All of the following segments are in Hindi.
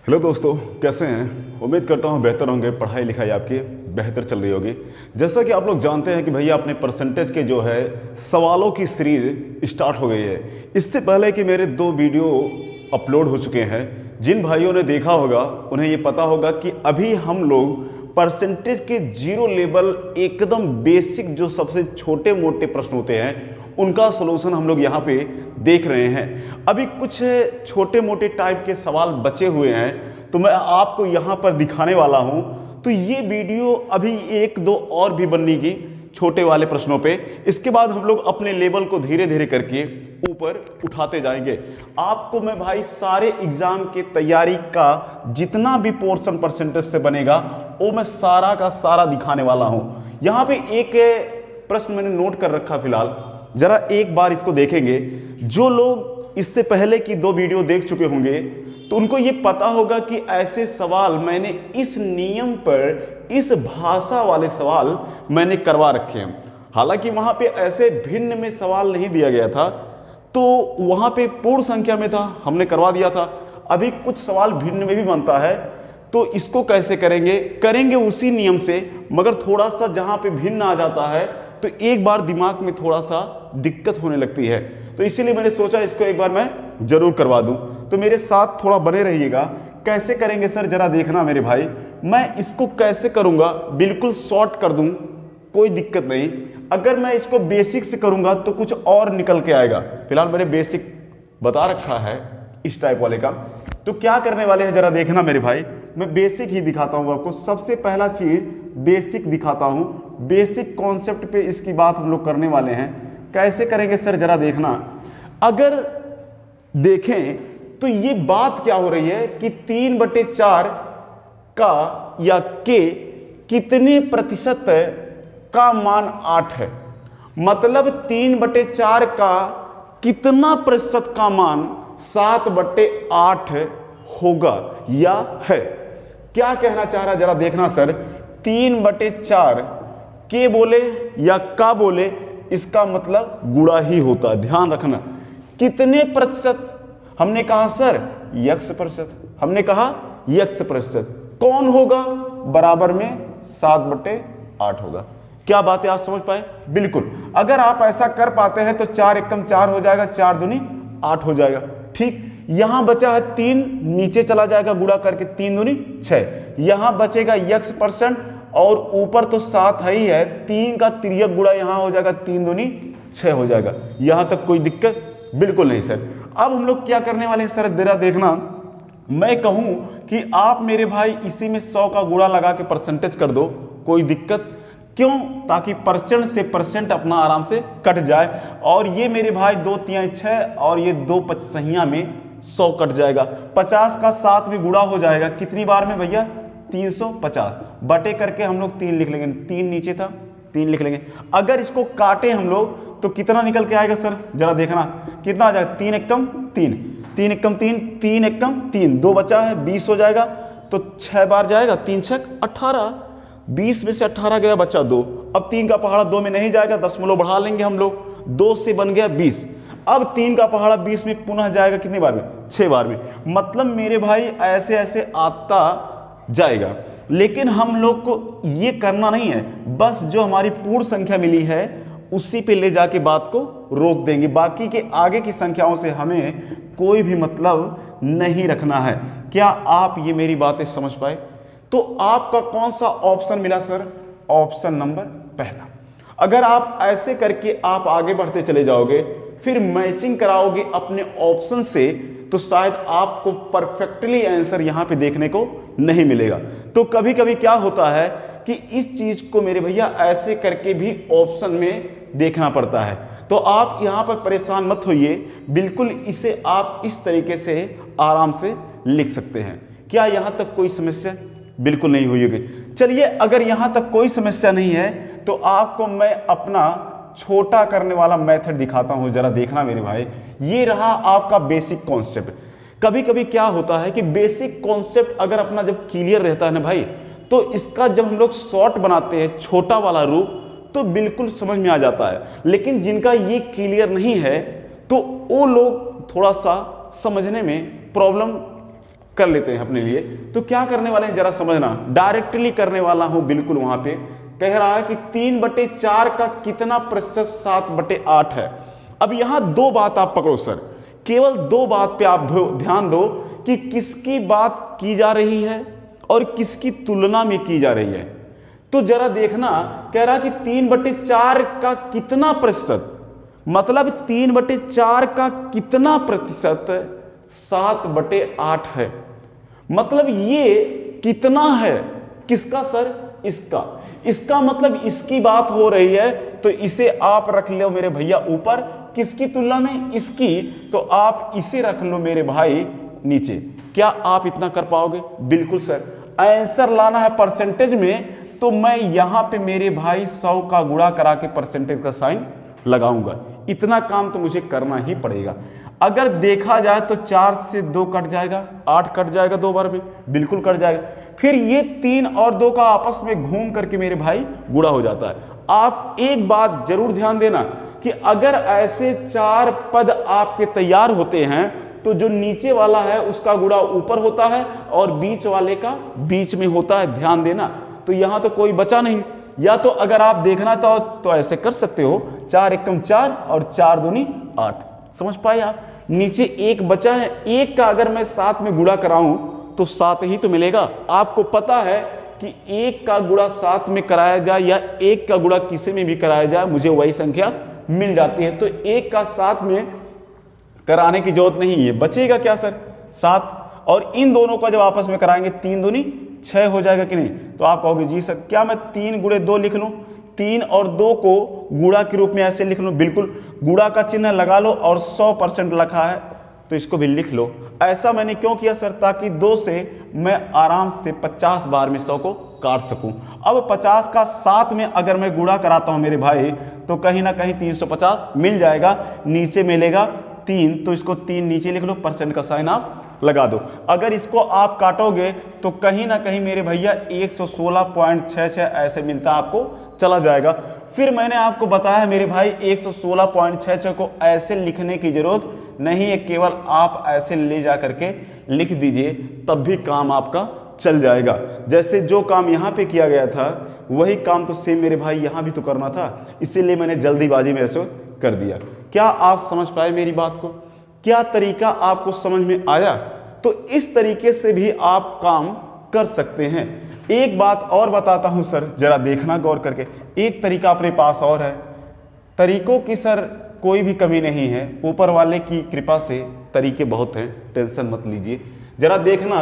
हेलो दोस्तों, कैसे हैं? उम्मीद करता हूं बेहतर होंगे। पढ़ाई लिखाई आपकी बेहतर चल रही होगी। जैसा कि आप लोग जानते हैं कि भैया अपने परसेंटेज के जो है सवालों की सीरीज स्टार्ट हो गई है। इससे पहले कि मेरे 2 वीडियो अपलोड हो चुके हैं, जिन भाइयों ने देखा होगा उन्हें ये पता होगा कि अभी हम लोग परसेंटेज के जीरो लेवल एकदम बेसिक जो सबसे छोटे मोटे प्रश्न होते हैं उनका सलूशन हम लोग यहाँ पे देख रहे हैं। अभी कुछ छोटे मोटे टाइप के सवाल बचे हुए हैं तो मैं आपको यहाँ पर दिखाने वाला हूँ। तो ये वीडियो अभी 1-2 और भी बनने की छोटे वाले प्रश्नों पे, इसके बाद हम लोग अपने लेवल को धीरे धीरे करके ऊपर उठाते जाएंगे। आपको मैं भाई सारे एग्जाम के तैयारी का जितना भी पोर्शन परसेंटेज से बनेगा वो मैं सारा का सारा दिखाने वाला हूँ। यहाँ पे एक प्रश्न मैंने नोट कर रखा, फिलहाल जरा एक बार इसको देखेंगे। जो लोग इससे पहले की 2 वीडियो देख चुके होंगे तो उनको ये पता होगा कि ऐसे सवाल मैंने इस नियम पर, इस भाषा वाले सवाल मैंने करवा रखे हैं। हालांकि वहां पे ऐसे भिन्न में सवाल नहीं दिया गया था, तो वहां पे पूर्ण संख्या में था, हमने करवा दिया था। अभी कुछ सवाल भिन्न में भी बनता है, तो इसको कैसे करेंगे उसी नियम से, मगर थोड़ा सा जहां पे भिन्न आ जाता है तो एक बार दिमाग में थोड़ा सा दिक्कत होने लगती है। तो इसीलिए मैंने सोचा इसको एक बार मैं जरूर करवा दूं। तो मेरे साथ थोड़ा बने रहिएगा। कैसे करेंगे सर, जरा देखना मेरे भाई। मैं इसको कैसे करूंगा, बिल्कुल शॉर्ट कर दूं, कोई दिक्कत नहीं। अगर मैं इसको बेसिक से करूंगा तो कुछ और निकल के आएगा। फिलहाल मैंने बेसिक बता रखा है इस टाइप वाले का। तो क्या करने वाले हैं जरा देखना मेरे भाई। मैं बेसिक ही दिखाता हूं आपको। सबसे पहला चीज बेसिक दिखाता हूं। बेसिक कॉन्सेप्ट पे इसकी बात हम लोग करने वाले हैं। कैसे करेंगे सर, जरा देखना। अगर देखें तो ये बात क्या हो रही है कि 3/4 का या के कितने प्रतिशत का मान 8 है। मतलब 3/4 का कितना प्रतिशत का मान 7/8 होगा या है। क्या कहना चाह रहा है जरा देखना सर। 3/4 के बोले या का बोले, इसका मतलब गुणा ही होता है, ध्यान रखना। कितने प्रतिशत हमने कहा सर, x प्रतिशत। हमने कहा x प्रतिशत कौन होगा, बराबर में 7/8 होगा। क्या बात है, आप समझ पाए? बिल्कुल। अगर आप ऐसा कर पाते हैं तो 4 एकम 4 हो जाएगा, 4 दूनी 8 हो जाएगा। ठीक, यहां बचा है 3, नीचे चला जाएगा गुणा करके, 3 दूनी 6। यहां बचेगा x परसेंट और ऊपर तो 7 है ही है, 3 का तिर्यक गुणा यहां हो जाएगा, 3 दूनी 6 हो जाएगा। यहां तक कोई दिक्कत बिल्कुल नहीं सर। अब हम लोग क्या करने वाले हैं सर, जरा देखना। मैं कहूं कि आप मेरे भाई इसी में 100 का गुणा लगा के परसेंटेज कर दो, कोई दिक्कत क्यों? ताकि परसेंट से परसेंट अपना आराम से कट जाए। और ये मेरे भाई 2 तिहाई 6 और ये 2 पचसहियां में 100 कट जाएगा। 50 का 7 में गुणा हो जाएगा, कितनी बार में भैया? 350। बटे करके हम लोग 3 लिख लेंगे, 3 नीचे था, 3 लिख लेंगे। अगर इसको काटे हम लोग तो कितना निकल के आएगा सर, जरा देखना। कितना आ जाएगा? 3 एकम 3, 3 एकम 3, 3 एकम 3, 2 बचा है, 20 हो जाएगा। तो 6 बार जाएगा, 3 6 18, 20 में से 18 गया, बचा 2। अब 3 का पहाड़ा 2 में नहीं जाएगा, दशमलव बढ़ा लेंगे हम लोग, 2 से बन गया 20। अब 3 का पहाड़ा 20 में पुनः जाएगा, कितनी बार में? 6 बार में। मतलब मेरे भाई ऐसे ऐसे आता जाएगा। लेकिन हम लोग को ये करना नहीं है, बस जो हमारी पूर्ण संख्या मिली है उसी पे ले जाके बात को रोक देंगे। बाकी के आगे की संख्याओं से हमें कोई भी मतलब नहीं रखना है। क्या आप ये मेरी बातें समझ पाए? तो आपका कौन सा ऑप्शन मिला सर? ऑप्शन नंबर पहला। अगर आप ऐसे करके आप आगे बढ़ते चले जाओगे, फिर मैचिंग कराओगे अपने ऑप्शन से, तो शायद आपको परफेक्टली आंसर यहां पे देखने को नहीं मिलेगा। तो कभी कभी क्या होता है कि इस चीज को मेरे भैया ऐसे करके भी ऑप्शन में देखना पड़ता है। तो आप यहां पर परेशान मत होइए, बिल्कुल इसे आप इस तरीके से आराम से लिख सकते हैं। क्या यहां तक कोई समस्या? बिल्कुल नहीं हुई होगी। चलिए, अगर यहां तक कोई समस्या नहीं है तो आपको मैं अपना छोटा करने वाला मेथड दिखाता हूं, जरा देखना मेरे भाई। ये रहा आपका बेसिक कॉन्सेप्ट। कभी कभी क्या होता है कि बेसिक कॉन्सेप्ट अगर अपना जब क्लियर रहता है ना भाई, तो इसका जब हम लोग शॉर्ट बनाते हैं, छोटा वाला रूप, तो बिल्कुल समझ में आ जाता है। लेकिन जिनका ये क्लियर नहीं है तो वो लोग थोड़ा सा समझने में प्रॉब्लम कर लेते हैं अपने लिए। तो क्या करने वाले हैं जरा समझना, डायरेक्टली करने वाला हूं बिल्कुल। वहां पे कह रहा है कि 3/4 का कितना प्रतिशत 7/8 है। अब यहां दो बात आप पकड़ो सर, केवल दो बात पे आप ध्यान दो कि किसकी बात की जा रही है और किसकी तुलना में की जा रही है। तो जरा देखना, कह रहा कि 3/4 का कितना प्रतिशत, मतलब 3/4 का कितना प्रतिशत 7/8 है। मतलब ये कितना है, किसका सर, इसका मतलब इसकी बात हो रही है, तो इसे आप रख लो मेरे भैया ऊपर, किसकी तुलना में, इसकी, तो आप इसे रख लो मेरे भाई नीचे। क्या आप इतना कर पाओगे? बिल्कुल सर। आंसर लाना है परसेंटेज में, तो मैं यहां पे मेरे भाई 100 का गुणा करा के परसेंटेज का साइन लगाऊंगा। इतना काम तो मुझे करना ही पड़ेगा। अगर देखा जाए तो 4 से 2 कट जाएगा, 8 कट जाएगा 2 बार में, बिल्कुल कट जाएगा। फिर ये 3 और 2 का आपस में घूम करके मेरे भाई गुणा हो जाता है। आप एक बात जरूर ध्यान देना कि अगर ऐसे 4 पद आपके तैयार होते हैं तो जो नीचे वाला है उसका गुणा ऊपर होता है और बीच वाले का बीच में होता है, ध्यान देना। तो यहां तो कोई बचा नहीं। या तो अगर आप देखना तो ऐसे कर सकते हो, 4 एकम 4 और 4 दूनी 8, समझ पाए आप। नीचे 1 बचा है, 1 का अगर मैं 7 में गुणा कराऊं तो 7 ही तो मिलेगा। आपको पता है कि 1 का गुणा 7 में कराया जाए या 1 का गुणा किसी में भी कराया जाए, मुझे वही संख्या मिल जाती है। तो 1 का 7 में कराने की जरूरत नहीं है। बचेगा क्या सर? 7। और इन दोनों का जब आपस में कराएंगे 3 दूनी 6 हो जाएगा कि नहीं? तो आप कहोगे जी सर क्या मैं 3 गुणे 2 लिख लूं? 3 और 2 को गुणा के रूप में ऐसे लिख लूं? बिल्कुल, गुणा का चिन्ह लगा लो और 100% लिखा है तो इसको भी लिख लो। ऐसा मैंने क्यों किया सर? ताकि 2 से मैं आराम से 50 बार में 100 को काट सकूं। अब 50 का 7 में अगर मैं गुणा कराता हूं मेरे भाई तो कहीं ना कहीं 350 मिल जाएगा। नीचे मिलेगा 3, तो इसको 3 नीचे लिख लो, परसेंट का साइन आप लगा दो। अगर इसको आप काटोगे तो कहीं ना कहीं मेरे भैया 116.66 ऐसे मिलता आपको चला जाएगा। फिर मैंने आपको बताया मेरे भाई 116.66 को ऐसे लिखने की जरूरत नहीं है, केवल आप ऐसे ले जा करके लिख दीजिए, तब भी काम आपका चल जाएगा। जैसे जो काम यहाँ पे किया गया था वही काम तो सेम मेरे भाई यहाँ भी तो करना था, इसीलिए मैंने जल्दीबाजी में ऐसे कर दिया। क्या आप समझ पाए मेरी बात को? क्या तरीका आपको समझ में आया? तो इस तरीके से भी आप काम कर सकते हैं। एक बात और बताता हूं सर, जरा देखना गौर करके। एक तरीका अपने पास और है। तरीकों की सर कोई भी कमी नहीं है, ऊपर वाले की कृपा से तरीके बहुत हैं, टेंशन मत लीजिए। जरा देखना,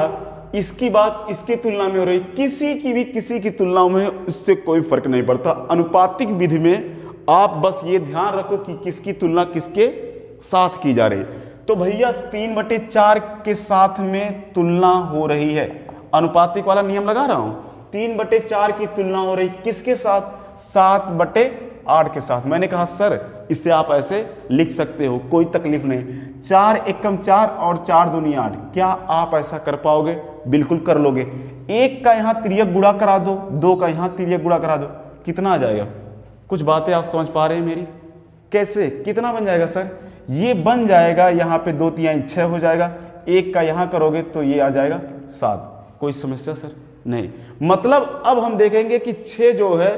इसकी बात इसकी तुलना में हो रही, किसी की तुलना में इससे कोई फर्क नहीं पड़ता। अनुपातिक विधि में आप बस ये ध्यान रखो कि किसकी तुलना किसके साथ की जा रही। तो भैया 3/4 के साथ में तुलना हो रही है, अनुपातिक वाला नियम लगा रहा हूं। 3/4 की तुलना हो रही किसके साथ? 7/8 के साथ। मैंने कहा सर इसे आप ऐसे लिख सकते हो, कोई तकलीफ नहीं। 4 एकम 4 और 4 दूनी 8। क्या आप ऐसा कर पाओगे? बिल्कुल कर लोगे। 1 का यहां तिर्यक गुणा करा दो, 2 का यहां तिर्यक गुणा करा दो, कितना आ जाएगा? कुछ बातें आप समझ पा रहे हैं मेरी? कैसे, कितना बन जाएगा सर? ये बन जाएगा यहाँ पे 2 3 6 हो जाएगा। 1 का यहाँ करोगे तो ये आ जाएगा 7। कोई समस्या सर? नहीं। मतलब अब हम देखेंगे कि 6 जो है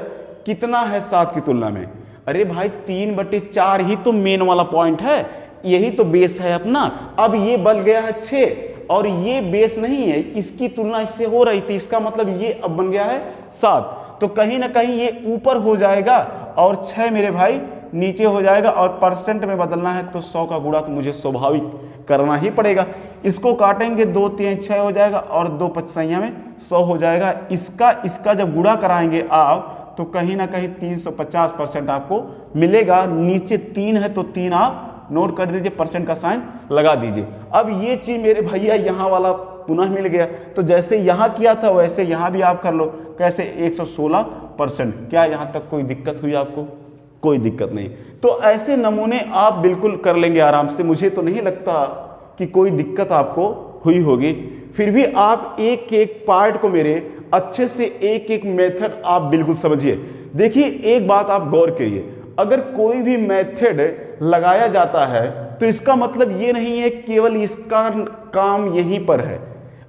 कितना है 7 की तुलना में। अरे भाई 3/4 ही तो मेन वाला पॉइंट है, यही तो बेस है अपना। अब ये बन गया है 6 और ये बेस नहीं है, इसकी तुलना इससे हो रही थी, इसका मतलब ये अब बन गया है 7। तो कहीं ना कहीं ये ऊपर हो जाएगा और 6 मेरे भाई नीचे हो जाएगा। और परसेंट में बदलना है तो 100 का गुणा तो मुझे स्वाभाविक करना ही पड़ेगा। इसको काटेंगे 2 3 6 हो जाएगा और 2 5 में 100 हो जाएगा। इसका जब गुणा कराएंगे आप तो कहीं ना कहीं 350% आपको मिलेगा। नीचे 3 है तो 3 आप नोट कर दीजिए, परसेंट का साइन लगा दीजिए। अब ये चीज मेरे भैया यहाँ वाला पुनः मिल गया, तो जैसे यहाँ किया था वैसे यहाँ भी आप कर लो। कैसे? 116%। क्या यहाँ तक कोई दिक्कत हुई आपको? कोई दिक्कत नहीं। तो ऐसे नमूने आप बिल्कुल कर लेंगे आराम से, मुझे तो नहीं लगता कि कोई दिक्कत आपको हुई होगी। फिर भी आप एक एक पार्ट को मेरे अच्छे से एक एक मेथड आप बिल्कुल समझिए। देखिए एक बात आप गौर करिए, अगर कोई भी मेथड लगाया जाता है तो इसका मतलब ये नहीं है केवल इसका काम यहीं पर है।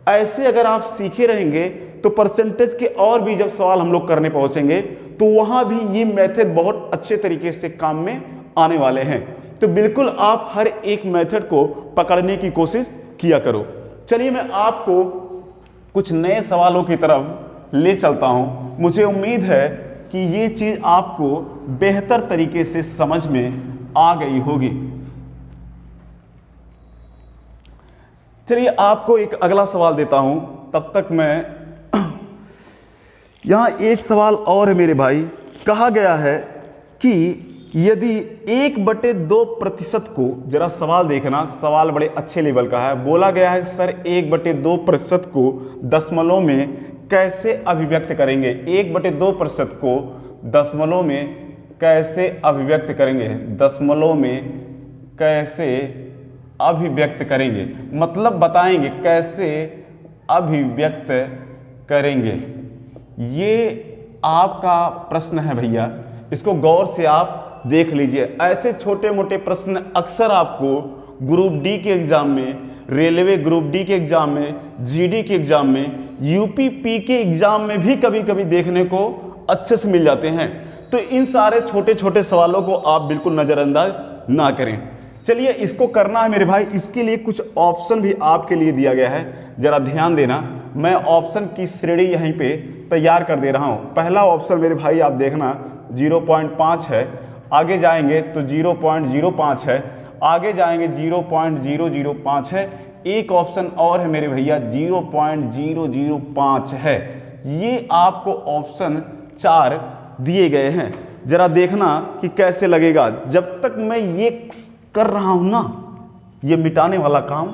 ऐसे अगर आप सीखे रहेंगे तो परसेंटेज के और भी जब सवाल हम लोग करने पहुंचेंगे तो वहां भी ये मेथड बहुत अच्छे तरीके से काम में आने वाले हैं। तो बिल्कुल आप हर एक मेथड को पकड़ने की कोशिश किया करो। चलिए मैं आपको कुछ नए सवालों की तरफ ले चलता हूं। मुझे उम्मीद है कि ये चीज आपको बेहतर तरीके से समझ में आ गई होगी। चलिए आपको एक अगला सवाल देता हूं, तब तक मैं यहां एक सवाल और है मेरे भाई। कहा गया है कि यदि 1/2% को, जरा सवाल देखना, सवाल बड़े अच्छे लेवल का है। बोला गया है सर 1/2% को दशमलव में कैसे अभिव्यक्त करेंगे। 1/2% को दशमलव में कैसे अभिव्यक्त करेंगे, दशमलव में कैसे अभिव्यक्त करेंगे, मतलब बताएंगे कैसे अभिव्यक्त करेंगे। ये आपका प्रश्न है भैया, इसको गौर से आप देख लीजिए। ऐसे छोटे मोटे प्रश्न अक्सर आपको ग्रुप डी के एग्जाम में, रेलवे ग्रुप डी के एग्जाम में, जीडी के एग्जाम में, यूपी के एग्जाम में भी कभी कभी देखने को अच्छे से मिल जाते हैं। तो इन सारे छोटे छोटे सवालों को आप बिल्कुल नज़रअंदाज ना करें। चलिए इसको करना है मेरे भाई, इसके लिए कुछ ऑप्शन भी आपके लिए दिया गया है, जरा ध्यान देना। मैं ऑप्शन की श्रेणी यहीं पे तैयार कर दे रहा हूँ। पहला ऑप्शन मेरे भाई आप देखना 0.5 है, आगे जाएंगे तो 0.05 है, आगे जाएंगे 0.005 है, एक ऑप्शन और है मेरे भैया 0.005 है। ये आपको ऑप्शन 4 दिए गए हैं। जरा देखना कि कैसे लगेगा। जब तक मैं ये कर रहा हूं ना, ये मिटाने वाला काम,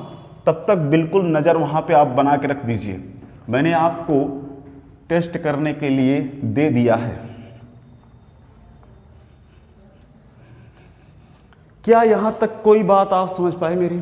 तब तक बिल्कुल नज़र वहां पे आप बना के रख दीजिए। मैंने आपको टेस्ट करने के लिए दे दिया है। क्या यहां तक कोई बात आप समझ पाए मेरी?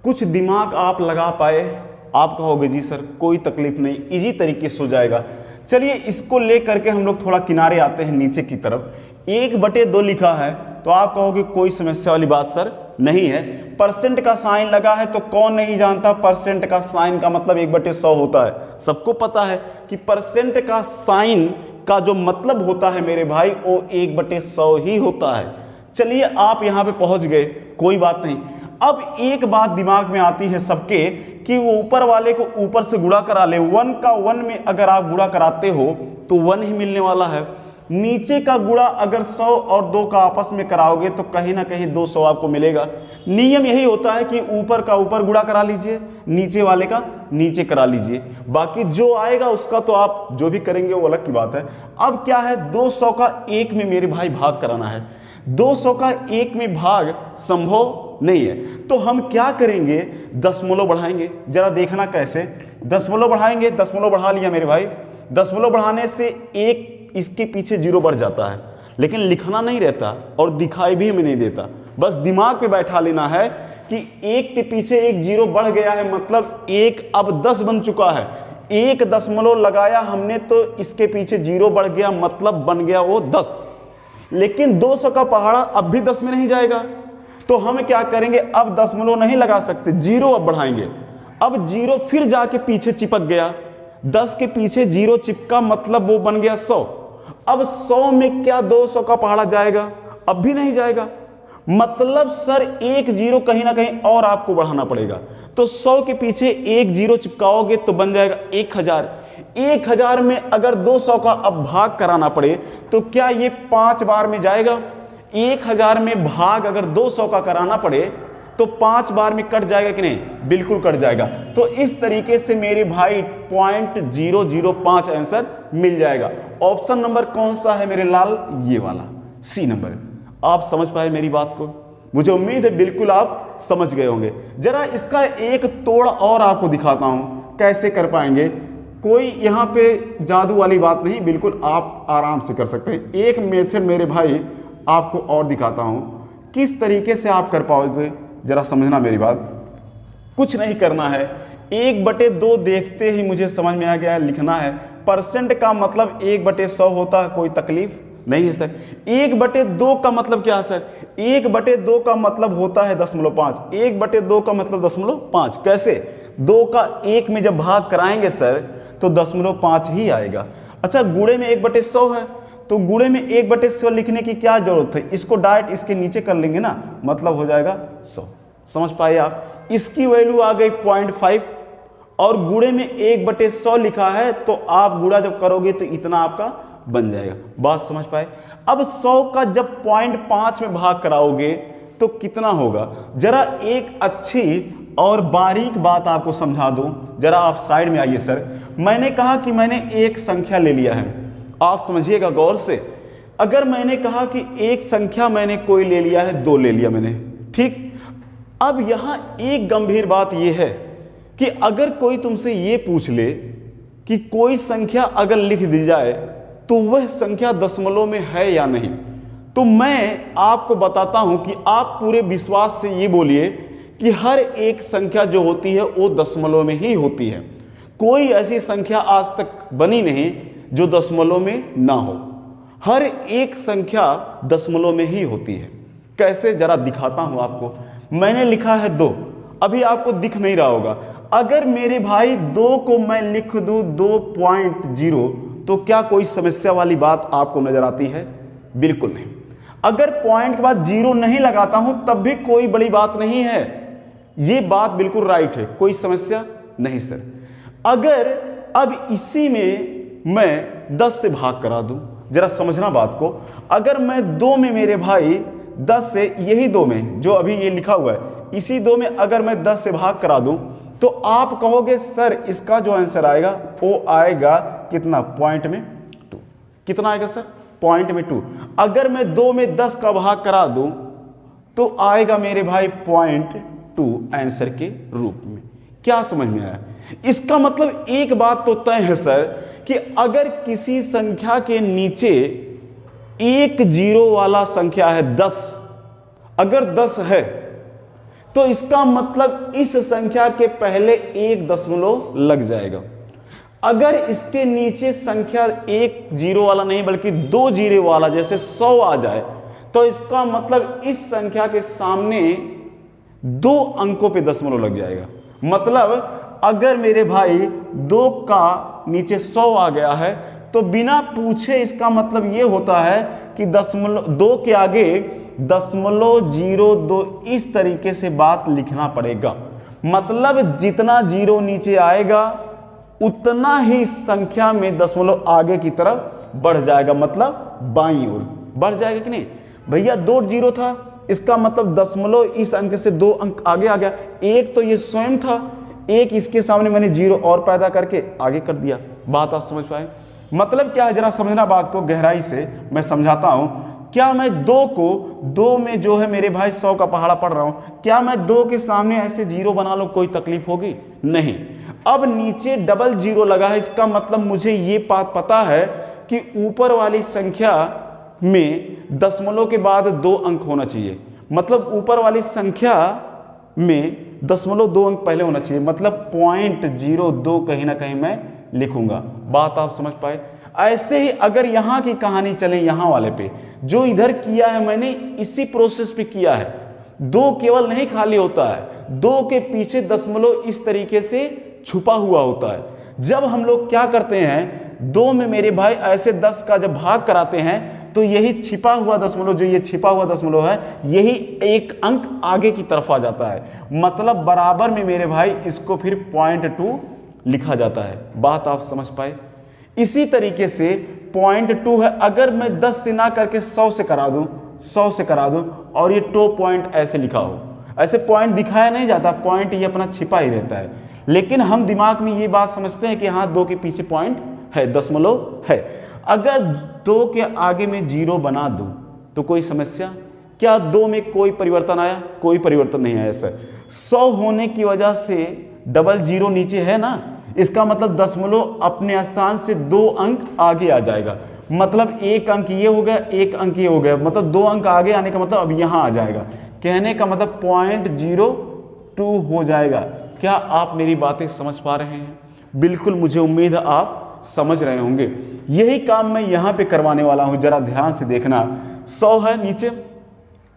कुछ दिमाग आप लगा पाए? आप कहोगे जी सर कोई तकलीफ नहीं, इजी तरीके से हो जाएगा। चलिए इसको लेकर के हम लोग थोड़ा किनारे आते हैं नीचे की तरफ। 1/2 लिखा है तो आप कहोगे कोई समस्या वाली बात सर नहीं है। परसेंट का साइन लगा है तो कौन नहीं जानता परसेंट का साइन का मतलब 1/100 होता है। सबको पता है कि परसेंट का साइन का जो मतलब होता है मेरे भाई वो 1/100 ही होता है। चलिए आप यहां पे पहुंच गए, कोई बात नहीं। अब एक बात दिमाग में आती है सबके कि वो ऊपर वाले को ऊपर से गुणा करा ले। 1 का 1 में अगर आप गुणा कराते हो तो 1 ही मिलने वाला है। नीचे का गुणा अगर 100 और 2 का आपस में कराओगे तो कहीं ना कहीं 200 आपको मिलेगा। नियम यही होता है कि ऊपर का ऊपर गुणा करा लीजिए, नीचे वाले का नीचे करा लीजिए, बाकी जो आएगा उसका तो आप जो भी करेंगे वो अलग की बात है। अब क्या है, 200 का 1 में मेरे भाई भाग कराना है। 200 का 1 में भाग संभव नहीं है, तो हम क्या करेंगे, दशमलव बढ़ाएंगे। जरा देखना कैसे दशमलव बढ़ाएंगे। दशमलव बढ़ा लिया मेरे भाई। दशमलव बढ़ाने से एक इसके पीछे 0 बढ़ जाता है, लेकिन लिखना नहीं रहता और दिखाई भी हमें नहीं देता। बस दिमाग पे बैठा लेना है कि 1 के पीछे एक 0 बढ़ गया है, मतलब 1 अब 10 बन चुका है। 1 दशमलव लगाया हमने तो इसके पीछे 0 बढ़ गया, मतलब बन गया वो 10। लेकिन 200 का पहाड़ा अब भी 10 में नहीं जाएगा, तो हम क्या करेंगे, अब दशमलव नहीं लगा सकते, 0 अब बढ़ाएंगे। अब 0 फिर जाके पीछे चिपक गया, 10 के पीछे 0 चिपका, मतलब वो बन गया 100। अब 100 में क्या 200 का पहाड़ा जाएगा? अब भी नहीं जाएगा, मतलब सर एक 0 कहीं ना कहीं और आपको बढ़ाना पड़ेगा। तो 100 के पीछे एक 0 चिपकाओगे तो बन जाएगा 1000। 1000 में अगर 200 का अब भाग कराना पड़े तो क्या ये 5 बार में जाएगा? 1000 में भाग अगर 200 का कराना पड़े तो 5 बार में कट जाएगा कि नहीं? बिल्कुल कट जाएगा। तो इस तरीके से मेरे भाई 0.005 आंसर मिल जाएगा। ऑप्शन नंबर कौन सा है मेरे लाल? ये वाला, सी नंबर। आप समझ पाए मेरी बात को? मुझे उम्मीद है बिल्कुल आप समझ गए होंगे। जरा इसका एक तोड़ और आपको दिखाता हूं कैसे कर पाएंगे। कोई यहां पे जादू वाली बात नहीं, बिल्कुल आप आराम से कर सकते हैं। एक मेथड मेरे भाई आपको और दिखाता हूं, किस तरीके से आप कर पाओगे, जरा समझना मेरी बात। कुछ नहीं करना है, 1/2 देखते ही मुझे समझ में आ गया लिखना है। परसेंट का मतलब 1/100 होता है, कोई तकलीफ नहीं है सर। 1/2 का मतलब क्या है सर? 1/2 का मतलब होता है 0.5। 1/2 का मतलब 0.5। कैसे? 2 का 1 में जब भाग कराएंगे सर तो 0.5 ही आएगा। अच्छा, गुणे में 1/100 है, तो गुणे में 1/100 लिखने की क्या जरूरत है, इसको डायरेक्ट इसके नीचे कर लेंगे ना, मतलब हो जाएगा 100। समझ पाए आप? इसकी वैल्यू आ गई 0.5 और गुणे में 1/100 लिखा है, तो आप गुणा जब करोगे तो इतना आपका बन जाएगा। बात समझ पाए? अब 100 का जब 0.5 में भाग कराओगे तो कितना होगा, जरा एक अच्छी और बारीक बात आपको समझा दूं। जरा आप साइड में आइए सर। मैंने कहा कि मैंने एक संख्या ले लिया है, आप समझिएगा गौर से। अगर मैंने कहा कि एक संख्या मैंने कोई ले लिया है, 2 ले लिया मैंने, ठीक। अब यहां एक गंभीर बात यह है कि अगर कोई तुमसे ये पूछ ले कि कोई संख्या अगर लिख दी जाए तो वह संख्या दशमलव में है या नहीं, तो मैं आपको बताता हूं कि आप पूरे विश्वास से ये बोलिए कि हर एक संख्या जो होती है वो दशमलव में ही होती है। कोई ऐसी संख्या आज तक बनी नहीं जो दशमलव में ना हो। हर एक संख्या दशमलव में ही होती है। कैसे, जरा दिखाता हूं आपको। मैंने लिखा है 2, अभी आपको दिख नहीं रहा होगा। अगर मेरे भाई 2 को मैं लिख दूं 2.0 तो क्या कोई समस्या वाली बात आपको नजर आती है? बिल्कुल नहीं। अगर पॉइंट के बाद 0 नहीं लगाता हूं तब भी कोई बड़ी बात नहीं है। ये बात बिल्कुल राइट है, कोई समस्या नहीं सर। अगर अब इसी में मैं 10 से भाग करा दूं, जरा समझना बात को। अगर मैं 2 में मेरे भाई 10 से, यही 2 में जो अभी ये लिखा हुआ है, इसी 2 में अगर मैं 10 से भाग करा दूं तो आप कहोगे सर इसका जो आंसर आएगा वो आएगा कितना, 0.2। कितना आएगा सर? 0.2। अगर मैं 2 में 10 का भाग करा दूं तो आएगा मेरे भाई 0.2 आंसर के रूप में। क्या समझ में आया? इसका मतलब एक बात तो तय है सर कि अगर किसी संख्या के नीचे एक 0 वाला संख्या है 10, अगर 10 है तो इसका मतलब इस संख्या के पहले 1 दशमलव लग जाएगा। अगर इसके नीचे संख्या 1 0 वाला नहीं बल्कि 2 0 वाला जैसे 100 आ जाए तो इसका मतलब इस संख्या के सामने 2 अंकों पे दशमलव लग जाएगा। मतलब अगर मेरे भाई 2 का नीचे 100 आ गया है तो बिना पूछे इसका मतलब यह होता है कि 2 के आगे 0.02 इस तरीके से बात लिखना पड़ेगा। मतलब जितना 0 नीचे आएगा उतना ही संख्या में दशमलव आगे की तरफ बढ़ जाएगा, मतलब बाईं ओर बढ़ जाएगा कि नहीं भैया। 2 0 था, इसका मतलब दशमलव इस अंक से 2 अंक आगे आ गया। एक तो ये स्वयं था, एक इसके सामने मैंने 0 और पैदा करके आगे कर दिया। बात आप समझ पाए? मतलब क्या है, जरा समझना बात को गहराई से, मैं समझाता हूं। क्या मैं 2 में जो है मेरे भाई 100 का पहाड़ा पढ़ रहा हूं, क्या मैं 2 के सामने ऐसे 0 बना लो, कोई तकलीफ होगी? नहीं। अब नीचे डबल 0 लगा है, इसका मतलब मुझे ये बात पता है कि ऊपर वाली संख्या में दशमलव के बाद 2 अंक होना चाहिए। मतलब ऊपर वाली संख्या में 0.2 अंक पहले होना चाहिए, मतलब 0.02 कहीं ना कहीं मैं लिखूंगा। बात आप समझ पाए? ऐसे ही अगर यहां की कहानी चले, यहां वाले पे जो इधर किया है मैंने इसी प्रोसेस पे किया है। 2 केवल नहीं खाली होता है, 2 के पीछे दशमलव इस तरीके से छुपा हुआ होता है। जब हम लोग क्या करते हैं, 2 में मेरे भाई ऐसे 10 का जब भाग कराते हैं तो यही छिपा हुआ दशमलव, जो ये छिपा हुआ दशमलव है, यही 1 अंक आगे की तरफ आ जाता है। मतलब बराबर में मेरे भाई इसको फिर 0.2 लिखा जाता है। बात आप समझ पाए? इसी तरीके से 0.2 है, अगर मैं 10 से ना करके 100 से करा दूं, 100 से करा दूं और ये 2 पॉइंट ऐसे लिखा हो, ऐसे पॉइंट दिखाया नहीं जाता, पॉइंट ये अपना छिपा ही रहता है। लेकिन हम दिमाग में ये बात समझते हैं कि हाँ 2 के पीछे पॉइंट है, दशमलव है। अगर 2 के आगे में 0 बना दूं तो कोई समस्या? क्या 2 में कोई परिवर्तन आया? कोई परिवर्तन नहीं आया सर। 100 होने की वजह से डबल 0 नीचे है ना, इसका मतलब दशमलव अपने स्थान से 2 अंक आगे आ जाएगा। मतलब 1 अंक ये हो गया, 1 अंक ये हो गया, मतलब 2 अंक आगे आने का मतलब अब यहां आ जाएगा। कहने का मतलब 0.02 हो जाएगा। क्या आप मेरी बातें समझ पा रहे हैं? बिल्कुल, मुझे उम्मीद है आप समझ रहे होंगे। यही काम मैं यहां पे करवाने वाला हूं, जरा ध्यान से देखना। 100 है नीचे,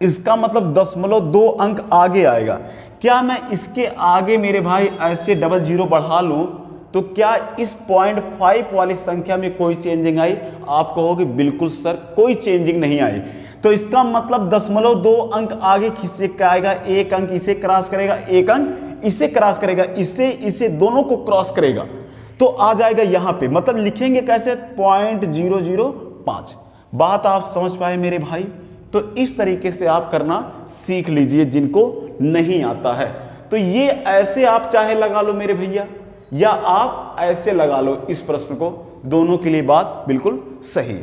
इसका मतलब 0.2 अंक आगे आएगा। क्या मैं इसके आगे मेरे भाई ऐसे डबल जीरो बढ़ा लूं तो क्या इस 0.5 वाली संख्या में कोई चेंजिंग आई? आप कहोगे बिल्कुल सर कोई चेंजिंग नहीं आई। तो इसका मतलब 0.2 अंक आगे किससे आएगा? एक अंक इसे क्रॉस करेगा, एक अंक इसे क्रॉस करेगा, इसे दोनों को क्रॉस करेगा तो आ जाएगा यहां पे। मतलब लिखेंगे कैसे? 0.005। बात आप समझ पाए मेरे भाई? तो इस तरीके से आप करना सीख लीजिए जिनको नहीं आता है। तो ये ऐसे आप चाहे लगा लो मेरे भैया या आप ऐसे लगा लो इस प्रश्न को, दोनों के लिए बात बिल्कुल सही।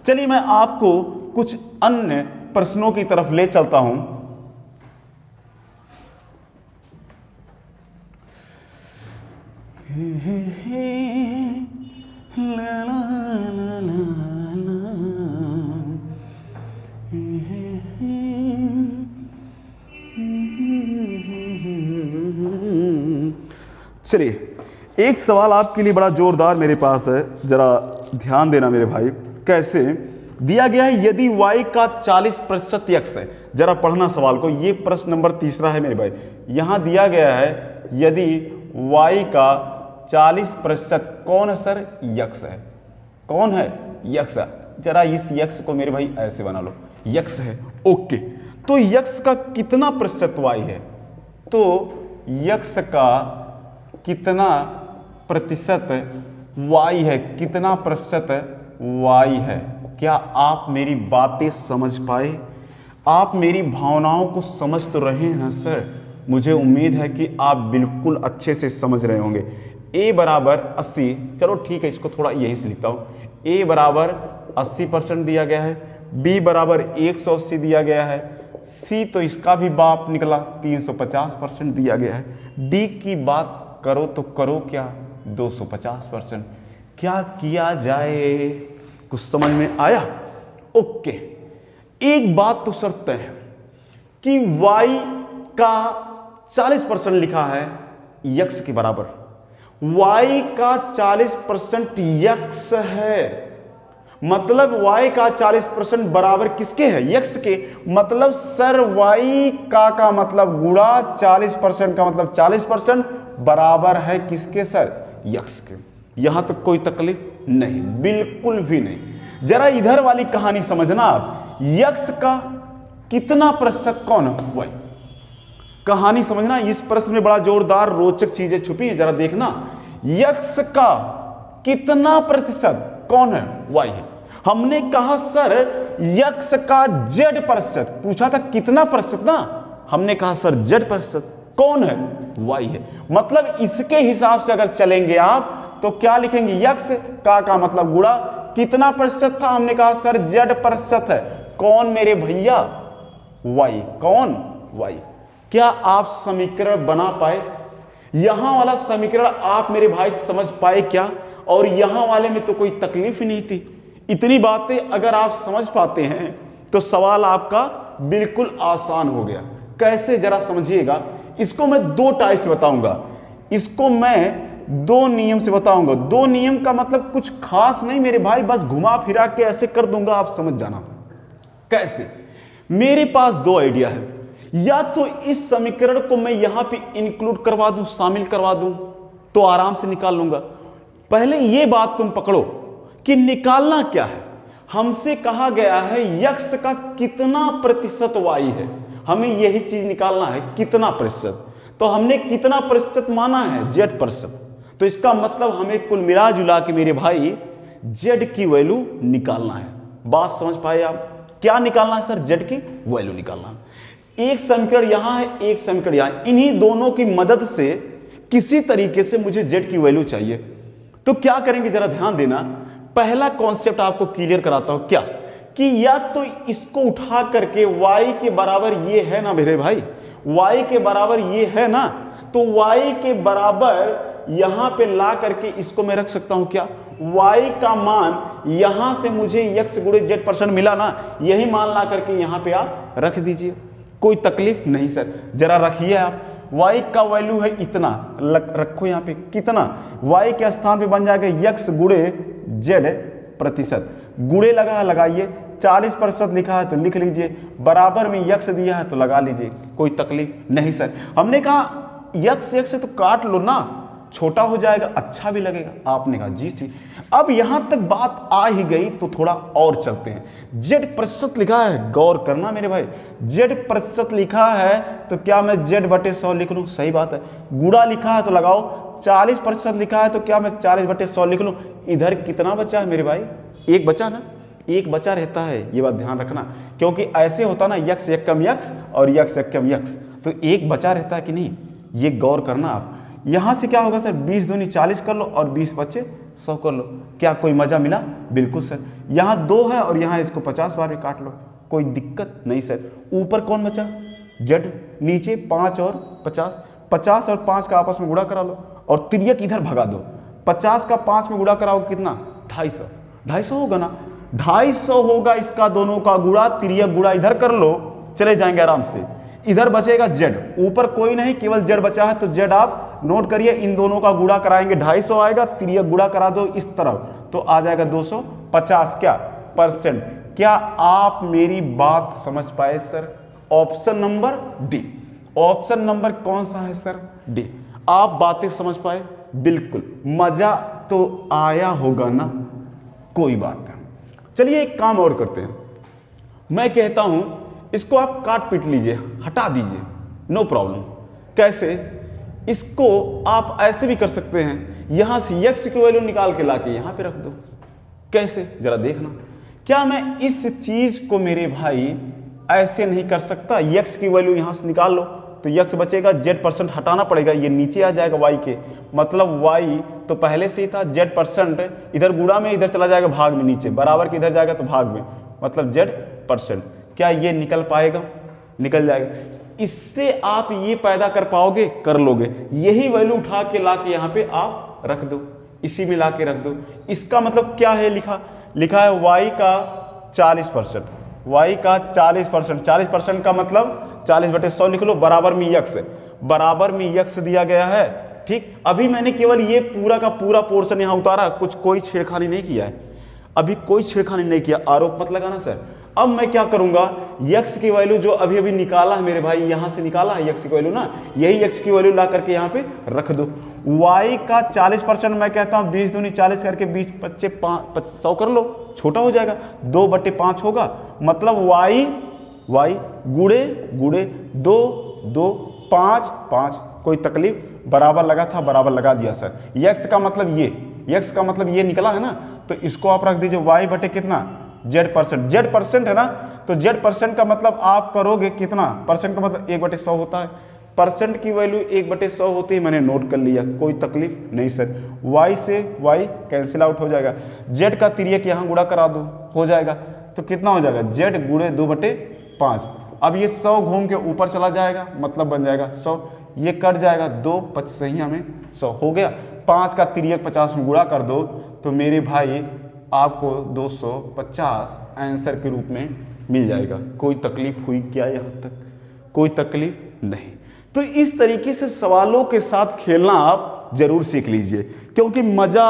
चलिए मैं आपको कुछ अन्य प्रश्नों की तरफ ले चलता हूं। चलिए एक सवाल आपके लिए बड़ा जोरदार मेरे पास है, जरा ध्यान देना मेरे भाई। कैसे दिया गया है? यदि y का 40% x है, जरा पढ़ना सवाल को। ये प्रश्न नंबर 3 है मेरे भाई। यहां दिया गया है यदि y का 40% कौन है सर? x है। कौन है? x है। जरा इस x को मेरे भाई ऐसे बना लो, x है। ओके, तो x का कितना प्रतिशत y है? तो x का कितना प्रतिशत y है? कितना प्रतिशत y है? क्या आप मेरी बातें समझ पाए? आप मेरी भावनाओं को समझ तो रहे हैं सर? मुझे उम्मीद है कि आप बिल्कुल अच्छे से समझ रहे होंगे। a बराबर 80, चलो ठीक है इसको थोड़ा यही से लिखता हूँ। a बराबर 80% दिया गया है, b बराबर 180 दिया गया है, c तो इसका भी बाप निकला 350% दिया गया है, d की बात करो तो करो क्या 250%। क्या किया जाए? कुछ समझ में आया? ओके, एक बात तो शर्त है कि y का 40% लिखा है x के बराबर। y का 40% x है, मतलब y का 40% बराबर किसके है? x के। मतलब सर y का मतलब गुणा 40% का मतलब 40% बराबर है किसके सर? x के। यहां तक कोई तकलीफ नहीं, बिल्कुल भी नहीं। जरा इधर वाली कहानी समझना आप। x का कितना प्रतिशत कौन है? y। कहानी समझना, इस प्रश्न में बड़ा जोरदार रोचक चीजें छुपी हैं, जरा देखना। x का कितना प्रतिशत कौन है? y है। हमने कहा सर x का z प्रतिशत, पूछा था कितना प्रतिशत ना, हमने कहा सर z प्रतिशत कौन है? y है। मतलब इसके हिसाब से अगर चलेंगे आप तो क्या लिखेंगे? x का मतलब गुणा कितना प्रतिशत था? हमने कहा सर z प्रतिशत है। कौन मेरे भैया? y। कौन? y। क्या आप समीकरण बना पाए? यहां वाला समीकरण आप मेरे भाई समझ पाए क्या? और यहां वाले में तो कोई तकलीफ ही नहीं थी। इतनी बातें अगर आप समझ पाते हैं तो सवाल आपका बिल्कुल आसान हो गया। कैसे जरा समझिएगा। इसको मैं 2 टाइप से बताऊंगा। इसको मैं 2 नियम से बताऊंगा। 2 नियम का मतलब कुछ खास नहीं मेरे भाई, बस घुमा फिरा के ऐसे कर दूंगा, आप समझ जाना। कैसे? मेरे पास 2 आइडिया है। या तो इस समीकरण को मैं यहां पे इंक्लूड करवा दूं, शामिल करवा दूं, तो आराम से निकाल लूंगा। पहले यह बात तुम पकड़ो कि निकालना क्या है। हमसे कहा गया है x का कितना प्रतिशत y है, हमें यही चीज निकालना है, कितना प्रतिशत। तो हमने कितना प्रतिशत माना है? z प्रतिशत। तो इसका मतलब हमें कुल मिला जुला के मेरे भाई z की वैल्यू निकालना है। बात समझ पाए आप? क्या निकालना है सर? z की वैल्यू निकालना है। एक समीकरण यहां है, एक समीकरण यहां, इन्हीं दोनों की मदद से किसी तरीके से मुझे z की वैल्यू चाहिए। तो क्या करेंगे जरा ध्यान देना। पहला कॉन्सेप्ट आपको क्लियर कराता हूं। क्या कि या तो इसको उठा करके y के बराबर ये है ना मेरे भाई, y के बराबर ये है ना, तो y के बराबर यहां पे ला करके इसको मैं रख सकता हूं। क्या y का मान यहां से मुझे x गुणे z% मिला ना, यही मान ला करके यहां पे आप रख दीजिए, कोई तकलीफ नहीं सर। जरा रखिए आप, y का वैल्यू है इतना, रखो यहां पे कितना, y के स्थान पे बन जाएगा x गुणे z प्रतिशत। गुणे लगाइए, 40% लिखा है तो लिख लीजिए, बराबर में यक्स दिया है तो लगा लीजिए, कोई तकलीफ नहीं सर। हमने कहा यक्स यक्स से तो काट लो ना, छोटा हो जाएगा, अच्छा भी लगेगा। आपने कहा जी ठीक। अब यहां तक बात आ ही गई तो थोड़ा और चलते हैं। जेड प्रतिशत लिखा है, गौर करना मेरे भाई, जेड प्रतिशत लिखा है तो क्या मैं जेड बटे 100 लिख लूं? सही बात है। गुणा लिखा है तो लगाओ, 40% लिखा है तो क्या मैं 40 बटे 100 लिख लूं? इधर कितना बचा है मेरे भाई? एक बचा ना, एक बचा रहता है, ये बात ध्यान रखना, क्योंकि ऐसे होता ना यक्स एकम यक्स और यक्स एकम यक्स, तो एक बचा रहता है कि नहीं, ये गौर करना आप। यहां से क्या होगा सर, 20 दूनी 40 कर लो और 20 बचे 100 कर लो, क्या कोई मजा मिला? बिल्कुल सर। यहां 2 है और यहां इसको 50 बार में काट लो, कोई दिक्कत नहीं सर। ऊपर कौन बचा? जेड, नीचे 5 और 50, 50 और 5 का आपस में गुणा करा लो और तिर्यक इधर भगा दो। 50 का 5 में गुणा कराओ कितना? 250, 250 होगा ना, 250 होगा इसका दोनों का गुणा, तिर्यक गुणा इधर कर लो, चले जाएंगे आराम से। इधर बचेगा जेड, ऊपर कोई नहीं, केवल जेड बचा है तो जेड आप नोट करिए, इन दोनों का गुणा कराएंगे 250 आएगा, तिर्यक गुणा करा दो इस तरफ तो आ जाएगा 250 क्या परसेंट। क्या आप मेरी बात समझ पाए sir? Option number D. Option number कौन सा है सर? डी। आप बातें समझ पाए? बिल्कुल। मजा तो आया होगा ना, कोई बात नहीं। चलिए एक काम और करते हैं, मैं कहता हूं इसको आप काट पीट लीजिए, हटा दीजिए, नो प्रॉब्लम। कैसे? इसको आप ऐसे भी कर सकते हैं, यहां से यक्स की वैल्यू निकाल के लाके यहां पे रख दो। कैसे जरा देखना, क्या मैं इस चीज को मेरे भाई ऐसे नहीं कर सकता? यक्स की वैल्यू यहां से निकाल लो तो यक्स बचेगा, जेड परसेंट हटाना पड़ेगा, ये नीचे आ जाएगा वाई के, मतलब वाई तो पहले से ही था, जेड परसेंट इधर गुणा में इधर चला जाएगा भाग में, नीचे बराबर के इधर जाएगा तो भाग में, मतलब जेड परसेंट। क्या ये निकल पाएगा? निकल जाएगा। इससे आप ये पैदा कर पाओगे? कर लोगे। यही वैल्यू उठा के ला के यहाँ पे आप रख दो, इसी में ला के रख दो। इसका मतलब क्या है? लिखा है वाई का 40%, वाई का 40%, 40% का मतलब 40 बटे 100 लिख लो, बराबर में यक्स, बराबर में यक्स दिया गया है। ठीक, अभी मैंने केवल ये पूरा का पूरा पोर्शन यहां उतारा, कुछ कोई छेड़खानी नहीं किया है, अभी कोई छेड़खानी नहीं किया, आरोप मत लगाना सर। अब मैं क्या करूंगा, यक्स की वैल्यू जो अभी अभी निकाला है मेरे भाई, यहां से निकाला है यक्स की वैल्यू ना, यही यक्स की वैल्यू ला करके यहां पे रख दो। वाई का 40% मैं कहता हूं 20 दूनी 40 करके 20 25 100 कर लो, छोटा हो जाएगा, 2 बटे 5 होगा, मतलब वाई गुड़े 2 2 5 5, कोई तकलीफ? बराबर लगा था, बराबर लगा दिया सर। यक्स का मतलब ये, यक्स का मतलब ये निकला है ना, तो इसको आप रख दीजिए वाई बटे कितना? Z percent. जेड परसेंट है ना, तो जेड परसेंट का मतलब आप करोगे कितना? परसेंट का मतलब 1 बटे 100 होता है, परसेंट की वैल्यू 1 बटे 100 होती है, मैंने नोट कर लिया, कोई तकलीफ नहीं सर। वाई से वाई कैंसिल आउट हो जाएगा, जेड का तिर्यक यहाँ गुणा करा दो, हो जाएगा, तो कितना हो जाएगा? जेड गुणे 2 बटे 5। अब ये 100 घूम के ऊपर चला जाएगा, मतलब बन जाएगा 100, ये कट जाएगा, 2 25 में 100 हो गया। 5 का तिर्यक 50 में गुणा कर दो तो मेरे भाई आपको 250 आंसर के रूप में मिल जाएगा। कोई तकलीफ हुई क्या यहाँ तक? कोई तकलीफ नहीं। तो इस तरीके से सवालों के साथ खेलना आप जरूर सीख लीजिए, क्योंकि मजा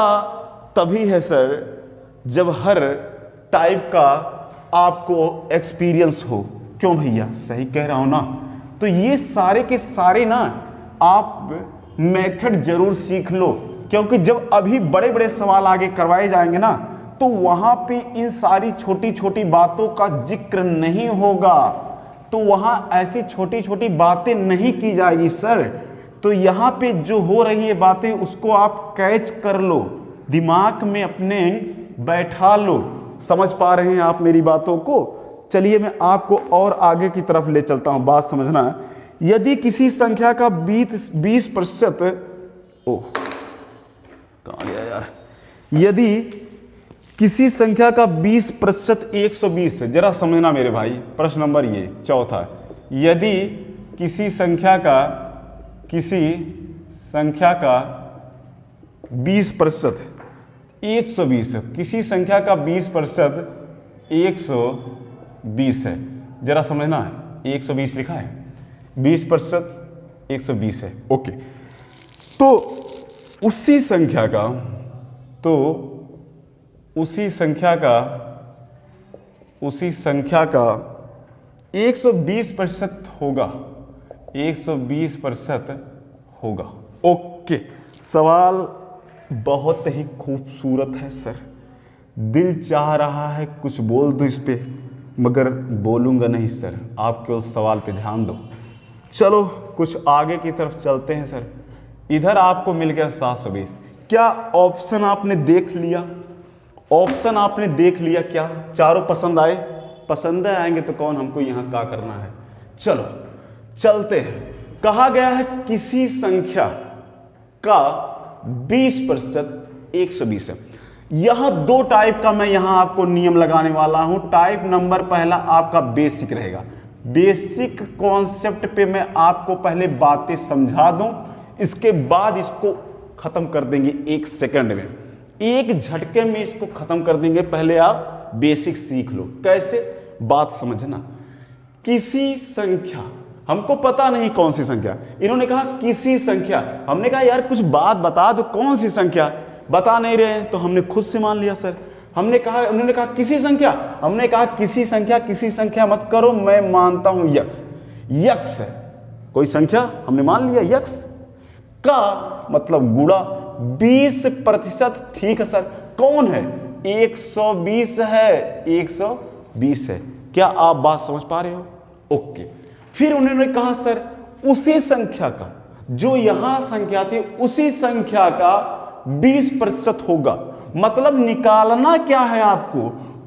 तभी है सर जब हर टाइप का आपको एक्सपीरियंस हो। क्यों भैया? सही कह रहा हूं ना? तो ये सारे के सारे ना आप मेथड जरूर सीख लो, क्योंकि जब अभी बड़े बड़े सवाल आगे करवाए जाएंगे ना, तो वहां पे इन सारी छोटी छोटी बातों का जिक्र नहीं होगा, तो वहां ऐसी छोटी छोटी बातें नहीं की जाएगी सर। तो यहां पे जो हो रही है बातें उसको आप कैच कर लो, दिमाग में अपने बैठा लो। समझ पा रहे हैं आप मेरी बातों को? चलिए मैं आपको और आगे की तरफ ले चलता हूं, बात समझना। यदि किसी संख्या का 20%, ओह कहां गया यार, यदि किसी संख्या का 20% 120 है, जरा समझना मेरे भाई, प्रश्न नंबर ये चौथा, यदि किसी संख्या का 20% 120 है, किसी संख्या का 20% 120 है, जरा समझना है, 120 लिखा है, 20% 120 है, ओके। तो उसी संख्या का उसी संख्या का 120% होगा, 120% होगा। ओके, सवाल बहुत ही खूबसूरत है सर, दिल चाह रहा है कुछ बोल दूं इस पे, मगर बोलूँगा नहीं सर, आप केवल सवाल पे ध्यान दो। चलो कुछ आगे की तरफ चलते हैं सर। इधर आपको मिल गया 720। क्या ऑप्शन आपने देख लिया? ऑप्शन आपने देख लिया क्या? चारों पसंद आए? पसंद आएंगे तो कौन हमको यहाँ क्या करना है। चलो चलते हैं। कहा गया है किसी संख्या का 20% 120 है। यह दो टाइप का मैं यहां आपको नियम लगाने वाला हूं। टाइप नंबर पहला आपका बेसिक रहेगा। बेसिक कॉन्सेप्ट पे मैं आपको पहले बातें समझा दूं, इसके बाद इसको खत्म कर देंगे 1 सेकंड में, एक झटके में इसको खत्म कर देंगे। पहले आप बेसिक सीख लो। कैसे, बात समझना। किसी संख्या, हमको पता नहीं कौन सी संख्या, इन्होंने कहा किसी संख्या, हमने कहा यार कुछ बात बता दो, कौन सी संख्या, बता नहीं रहे हैं, तो हमने खुद से मान लिया सर। हमने कहा, उन्होंने कहा किसी संख्या, हमने कहा किसी संख्या मत करो, मैं मानता हूं यक्स। यक्स है कोई संख्या, हमने मान लिया यक्स का मतलब गुणा 20%। ठीक है सर, कौन है? 120 है, 120 है। क्या आप बात समझ पा रहे हो? ओके। फिर उन्होंने कहा सर उसी संख्या का, जो यहां संख्या थी उसी संख्या का 20% होगा। मतलब निकालना क्या है आपको?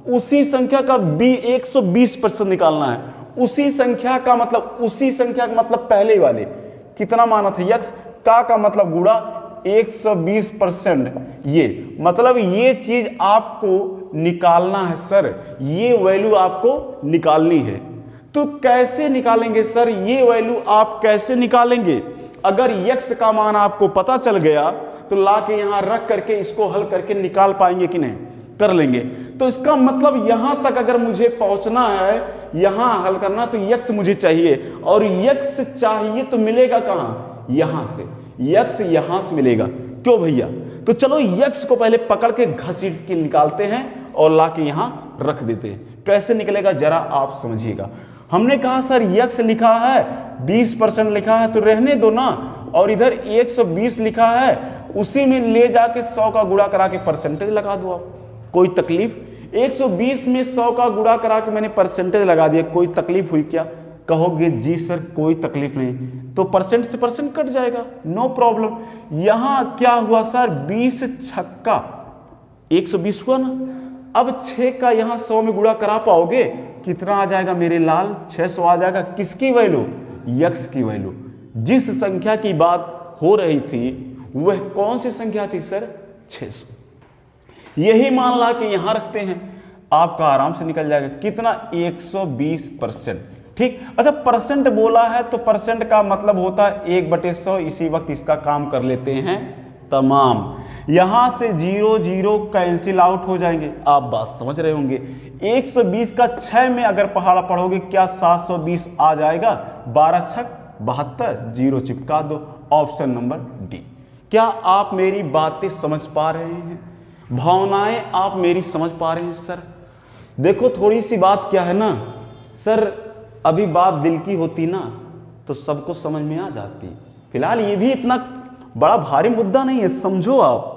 उसी संख्या का 120% निकालना है। उसी संख्या का मतलब, उसी संख्या का मतलब पहले वाले कितना माना था यक्स, का मतलब गुणा 120%। ये मतलब ये चीज आपको निकालना है सर, ये वैल्यू आपको निकालनी है। तो कैसे निकालेंगे सर ये वैल्यू, आप कैसे निकालेंगे? अगर यक्स का मान आपको पता चल गया तो लाके यहां रख करके इसको हल करके निकाल पाएंगे कि नहीं? कर लेंगे। तो इसका मतलब यहां तक अगर मुझे पहुंचना है, यहां हल करना, तो यक्स मुझे चाहिए, और यक्स चाहिए तो मिलेगा कहां? यहां से। यक्स यहां से मिलेगा। क्यों भैया? तो चलो यक्स को पहले पकड़ के घसीट के निकालते हैं और लाके यहां रख देते हैं। कैसे निकलेगा जरा आप समझिएगा। हमने कहा सर यक्स लिखा है, 20% लिखा है तो रहने दो ना, और इधर 120 लिखा है, उसी में ले जाके 100 का गुणा करा के परसेंटेज लगा दो आप। कोई तकलीफ? 120 में 100 का गुणा करा के मैंने परसेंटेज लगा दिया, कोई तकलीफ हुई क्या? कहोगे जी सर कोई तकलीफ नहीं, तो परसेंट से परसेंट कट जाएगा, नो प्रॉब्लम। यहां क्या हुआ सर, 20 छक्का 120 हुआ ना। अब 6 का यहां 100 में गुणा करा पाओगे? कितना आ जाएगा मेरे लाल? 600 आ जाएगा। किसकी वैल्यू? यक्स की वैल्यू। जिस संख्या की बात हो रही थी वह कौन सी संख्या थी सर? 600। यही मान ला के यहां रखते हैं, आपका आराम से निकल जाएगा। कितना? 120%। ठीक। अच्छा, परसेंट बोला है तो परसेंट का मतलब होता है 1/100। इसी वक्त इसका काम कर लेते हैं तमाम। यहां से 0 0 कैंसिल आउट हो जाएंगे। आप बात समझ रहे होंगे। 120 का 6 में अगर पहाड़ा पढ़ोगे क्या 720 आ जाएगा? 12 छक 72, 0 चिपका दो। Option number D. क्या आप मेरी बातें समझ पा रहे हैं? भावनाएं आप मेरी समझ पा रहे हैं सर? देखो थोड़ी सी बात क्या है ना सर, अभी बात दिल की होती ना तो सबको समझ में आ जाती। फिलहाल ये भी इतना बड़ा भारी मुद्दा नहीं है, समझो आप।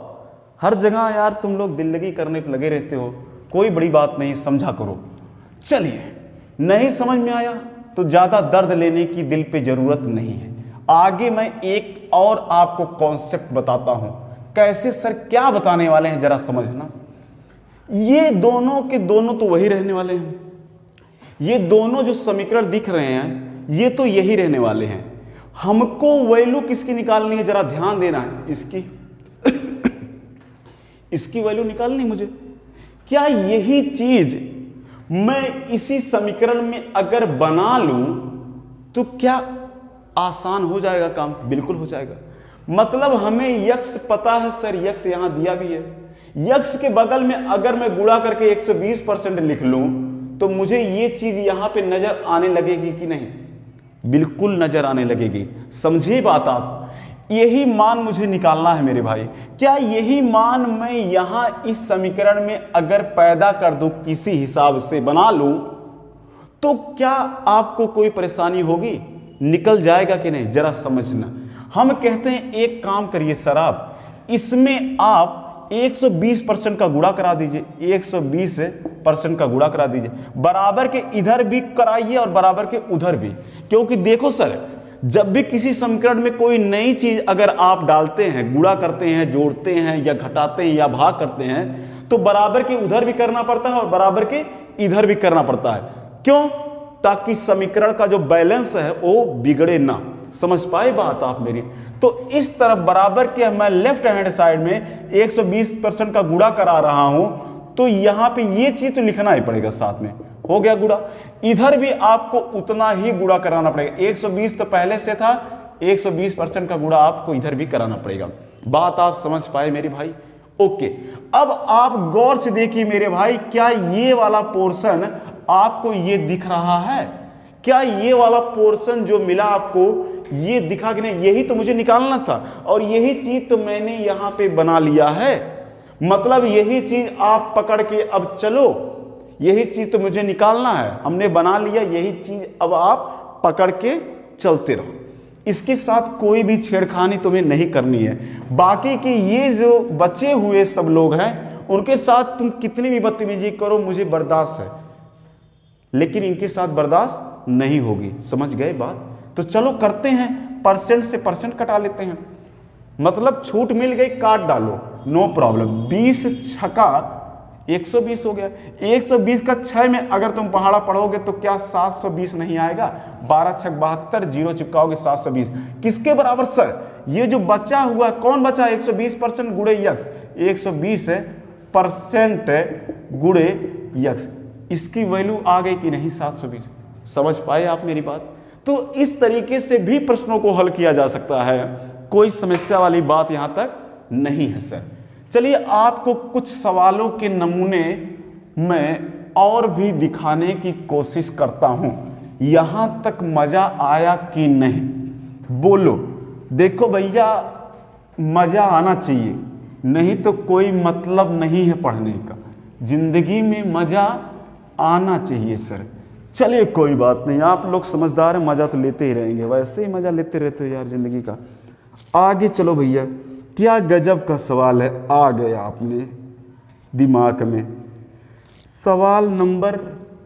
हर जगह यार तुम लोग दिल लगी करने पर लगे रहते हो, कोई बड़ी बात नहीं, समझा करो। चलिए, नहीं समझ में आया तो ज्यादा दर्द लेने की दिल पे जरूरत नहीं है। आगे मैं एक और आपको कॉन्सेप्ट बताता हूं। कैसे सर? क्या बताने वाले हैं जरा समझना। ये दोनों के दोनों तो वही रहने वाले हैं। ये दोनों जो समीकरण दिख रहे हैं ये तो यही रहने वाले हैं। हमको वैल्यू किसकी निकालनी है? जरा ध्यान देना है। इसकी इसकी वैल्यू निकालनी मुझे। क्या यही चीज मैं इसी समीकरण में अगर बना लूं तो क्या आसान हो जाएगा काम? बिल्कुल हो जाएगा। मतलब हमें यक्स पता है सर, यक्स यहां दिया भी है। यक्स के बगल में अगर मैं गुणा करके 120% लिख लूं तो मुझे ये चीज यहां पे नजर आने लगेगी कि नहीं? बिल्कुल नजर आने लगेगी। समझिए बात आप। यही मान मुझे निकालना है मेरे भाई। क्या यही मान मैं यहां इस समीकरण में अगर पैदा कर दूं, किसी हिसाब से बना लूं, तो क्या आपको कोई परेशानी होगी? निकल जाएगा कि नहीं, जरा समझना। हम कहते हैं एक काम करिए सर, आप इसमें आप 120% का गुणा करा दीजिए, 120% का गुणा करा दीजिए, बराबर के इधर भी कराइए और बराबर के उधर भी। क्योंकि देखो सर, जब भी किसी समीकरण में कोई नई चीज अगर आप डालते हैं, गुणा करते हैं, जोड़ते हैं या घटाते हैं या भाग करते हैं, तो बराबर के उधर भी करना पड़ता है और बराबर के इधर भी करना पड़ता है। क्यों? ताकि समीकरण का जो बैलेंस है वो बिगड़े ना। समझ पाए बात आप मेरी? तो इस तरफ बराबर के मैं लेफ्ट हैंड साइड में 120% का गुणा करा रहा हूं, तो यहां पे ये चीज तो लिखना ही पड़ेगा साथ में। हो गया गुणा। इधर भी आपको उतना ही गुणा कराना पड़ेगा। 120 तो पहले से था, 120% का गुणा आपको इधर भी कराना पड़ेगा। बात आप समझ पाए मेरे भाई? ओके। अब आप गौर से देखिए मेरे भाई, क्या ये वाला पोर्शन आपको ये दिख रहा है? क्या ये वाला पोर्शन जो मिला आपको ये दिखा कि नहीं? यही तो मुझे निकालना था और यही चीज तो मैंने यहां पे बना लिया है। मतलब यही चीज आप पकड़ के अब चलो, यही चीज तो मुझे निकालना है, हमने बना लिया, यही चीज अब आप पकड़ के चलते रहो। इसके साथ कोई भी छेड़खानी तुम्हें नहीं करनी है। बाकी की ये जो बचे हुए सब लोग हैं, उनके साथ तुम कितनी भी बदतमीजी करो, मुझे बर्दाश्त है, लेकिन इनके साथ बर्दाश्त नहीं होगी। समझ गए बात? तो चलो करते हैं, परसेंट से परसेंट कटा लेते हैं। मतलब छूट मिल गई, काट डालो, नो प्रॉब्लम। 20 छक्का 120 हो गया। 120 का 6 में अगर तुम पहाड़ा पढ़ोगे तो क्या 720 नहीं आएगा? 12 छक 72, जीरो चिपकाओगे 720। किसके बराबर सर? ये जो बचा हुआ कौन बचा? 120% गुणे यक्स, 120% गुणे यक्स, इसकी वैल्यू आ गई कि नहीं? 720। समझ पाए आप मेरी बात? तो इस तरीके से भी प्रश्नों को हल किया जा सकता है, कोई समस्या वाली बात यहां तक नहीं है सर। चलिए आपको कुछ सवालों के नमूने मैं और भी दिखाने की कोशिश करता हूं। यहां तक मजा आया कि नहीं? बोलो। देखो भैया, मजा आना चाहिए, नहीं तो कोई मतलब नहीं है पढ़ने का। जिंदगी में मजा आना चाहिए सर। चलिए कोई बात नहीं, आप लोग समझदार हैं, मजा तो लेते ही रहेंगे, वैसे ही मजा लेते रहते हो यार जिंदगी का। आगे चलो भैया, क्या गजब का सवाल है, आ गया अपने दिमाग में। सवाल नंबर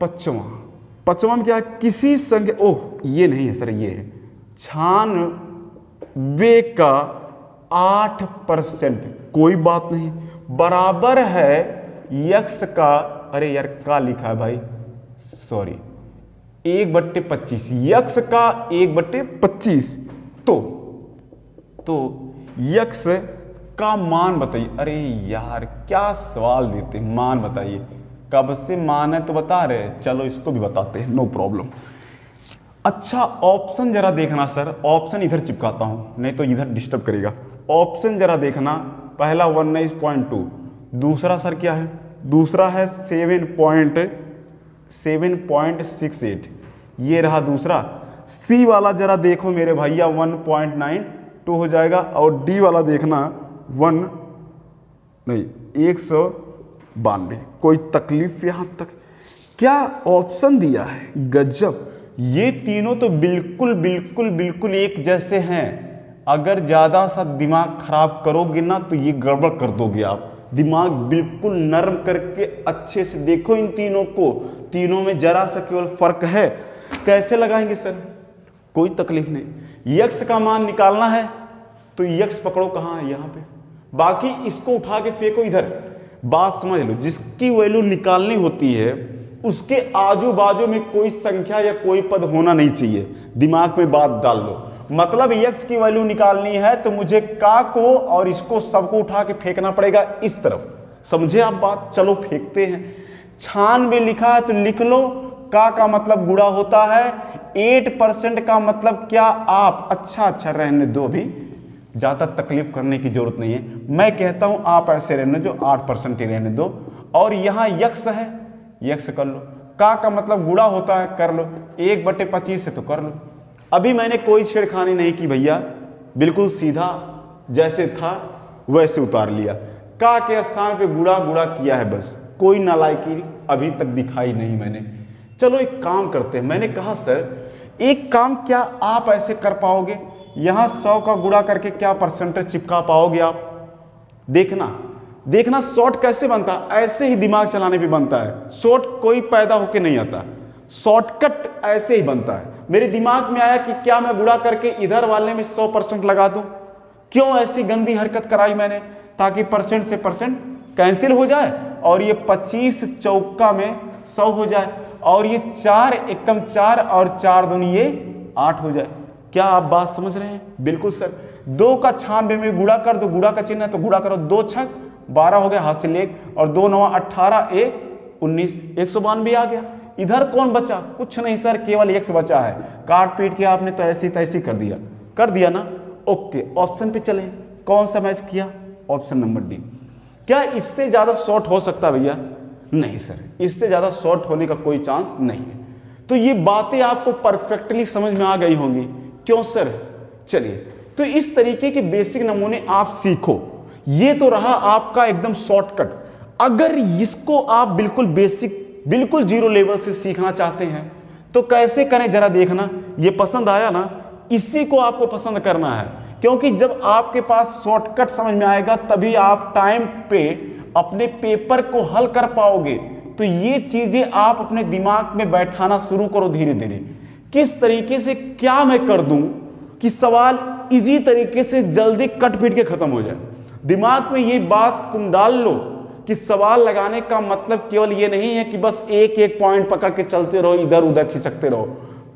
5वां में क्या? किसी संख्या, ओह ये नहीं है सर, ये है 96 का 8%, कोई बात नहीं, बराबर है यक्स का, अरे यार का लिखा है भाई, सॉरी, 1/25, यक्स का 1/25। तो यक्स का मान बताइए। अरे यार क्या सवाल देते, मान बताइए। कब से मान है तो बता रहे, चलो इसको भी बताते हैं, नो प्रॉब्लम। अच्छा ऑप्शन जरा देखना सर, ऑप्शन इधर चिपकाता हूं, नहीं तो इधर डिस्टर्ब करेगा। ऑप्शन जरा देखना, पहला 19.2, दूसरा सर क्या है? दूसरा है 7.68, ये रहा दूसरा। सी वाला जरा देखो मेरे भैया 1.92 हो जाएगा, और डी वाला देखना 192। कोई तकलीफ यहां तक? क्या ऑप्शन दिया है, गजब। ये तीनों तो बिल्कुल एक जैसे हैं। अगर ज्यादा सा दिमाग खराब करोगे ना तो ये गड़बड़ कर दोगे आप। दिमाग बिल्कुल नरम करके अच्छे से देखो इन तीनों को, तीनों में जरा सा केवल फर्क है। कैसे लगाएंगे सर? कोई तकलीफ नहीं। यक्स का मान निकालना है तो यक्स पकड़ो, कहां है? यहां पे। बाकी इसको उठा के फेंको इधर। बात समझ लो, जिसकी वैल्यू निकालनी होती है उसके आजू बाजू में कोई संख्या या कोई पद होना नहीं चाहिए। दिमाग में बात डाल लो। मतलब यक्स की वैल्यू निकालनी है तो मुझे का को और इसको सबको उठा के फेंकना पड़ेगा इस तरफ। समझे आप बात? चलो फेंकते हैं। 96 लिखा है तो लिख लो, का मतलब गुणा होता है। 8% का मतलब क्या? आप अच्छा रहने दो, भी ज्यादा तकलीफ करने की जरूरत नहीं है। मैं कहता हूं आप ऐसे रहने दो, 8% ही रहने दो। और यहां यक्स है, यक्स कर लो। का मतलब गुणा होता है, कर लो। 1/25 है तो कर लो। अभी मैंने कोई छेड़खानी नहीं की भैया, बिल्कुल सीधा जैसे था वैसे उतार लिया। का के स्थान पे गुणा गुणा किया है, बस कोई नालायकी अभी तक दिखाई नहीं मैंने। चलो एक काम करते हैं। मैंने कहा सर एक काम, क्या आप ऐसे कर पाओगे, यहां 100 का गुणा करके क्या परसेंटेज चिपका पाओगे आप? देखना शॉर्ट कैसे बनता है, ऐसे ही दिमाग चलाने पे बनता है। शॉर्ट कोई पैदा होके नहीं आता, शॉर्टकट ऐसे ही बनता है। मेरे दिमाग में आया कि क्या मैं गुणा करके इधर वाले में 100% लगा दूं। क्यों ऐसी गंदी हरकत कराई मैंने, ताकि परसेंट से परसेंट कैंसिल हो जाए और ये 25 चौका में 100 हो जाए, और ये 4 एकम 4 और 4 दूनी ये 8 हो जाए। क्या आप बात समझ रहे हैं? बिल्कुल सर। 2 का 96 में गुणा कर दो, गुणा का चिन्ह है तो गुणा करो, 2 छक 12 हो गया, हासिल 1, और 2 9 18 1 19, 192 आ गया। इधर कौन बचा? कुछ नहीं सर, केवल x बचा है। काट पीट के आपने तो ऐसी तैसी कर दिया ना। ओके, ऑप्शन पे चले। कौन सा मैच किया? Option number D. क्या इससे ज्यादा शॉर्ट हो सकता भैया? नहीं सर, इससे ज्यादा शॉर्ट होने का कोई चांस नहीं है। तो ये बातें आपको परफेक्टली समझ में आ गई होंगी। क्यों सर? चलिए, तो इस तरीके के बेसिक नमूने आप सीखो। ये तो रहा आपका एकदम शॉर्टकट। अगर इसको आप बिल्कुल बेसिक, बिल्कुल जीरो लेवल से सीखना चाहते हैं तो कैसे करें जरा देखना। ये पसंद आया ना, इसी को आपको पसंद करना है, क्योंकि जब आपके पास शॉर्टकट समझ में आएगा तभी आप टाइम पे अपने पेपर को हल कर पाओगे। तो ये चीजें आप अपने दिमाग में बैठाना शुरू करो धीरे धीरे। किस तरीके से क्या मैं कर दूं कि सवाल इजी तरीके से जल्दी कट पीट के खत्म हो जाए। दिमाग में ये बात तुम डाल लो कि सवाल लगाने का मतलब केवल ये नहीं है कि बस एक एक पॉइंट पकड़ के चलते रहो, इधर उधर खिसकते रहो।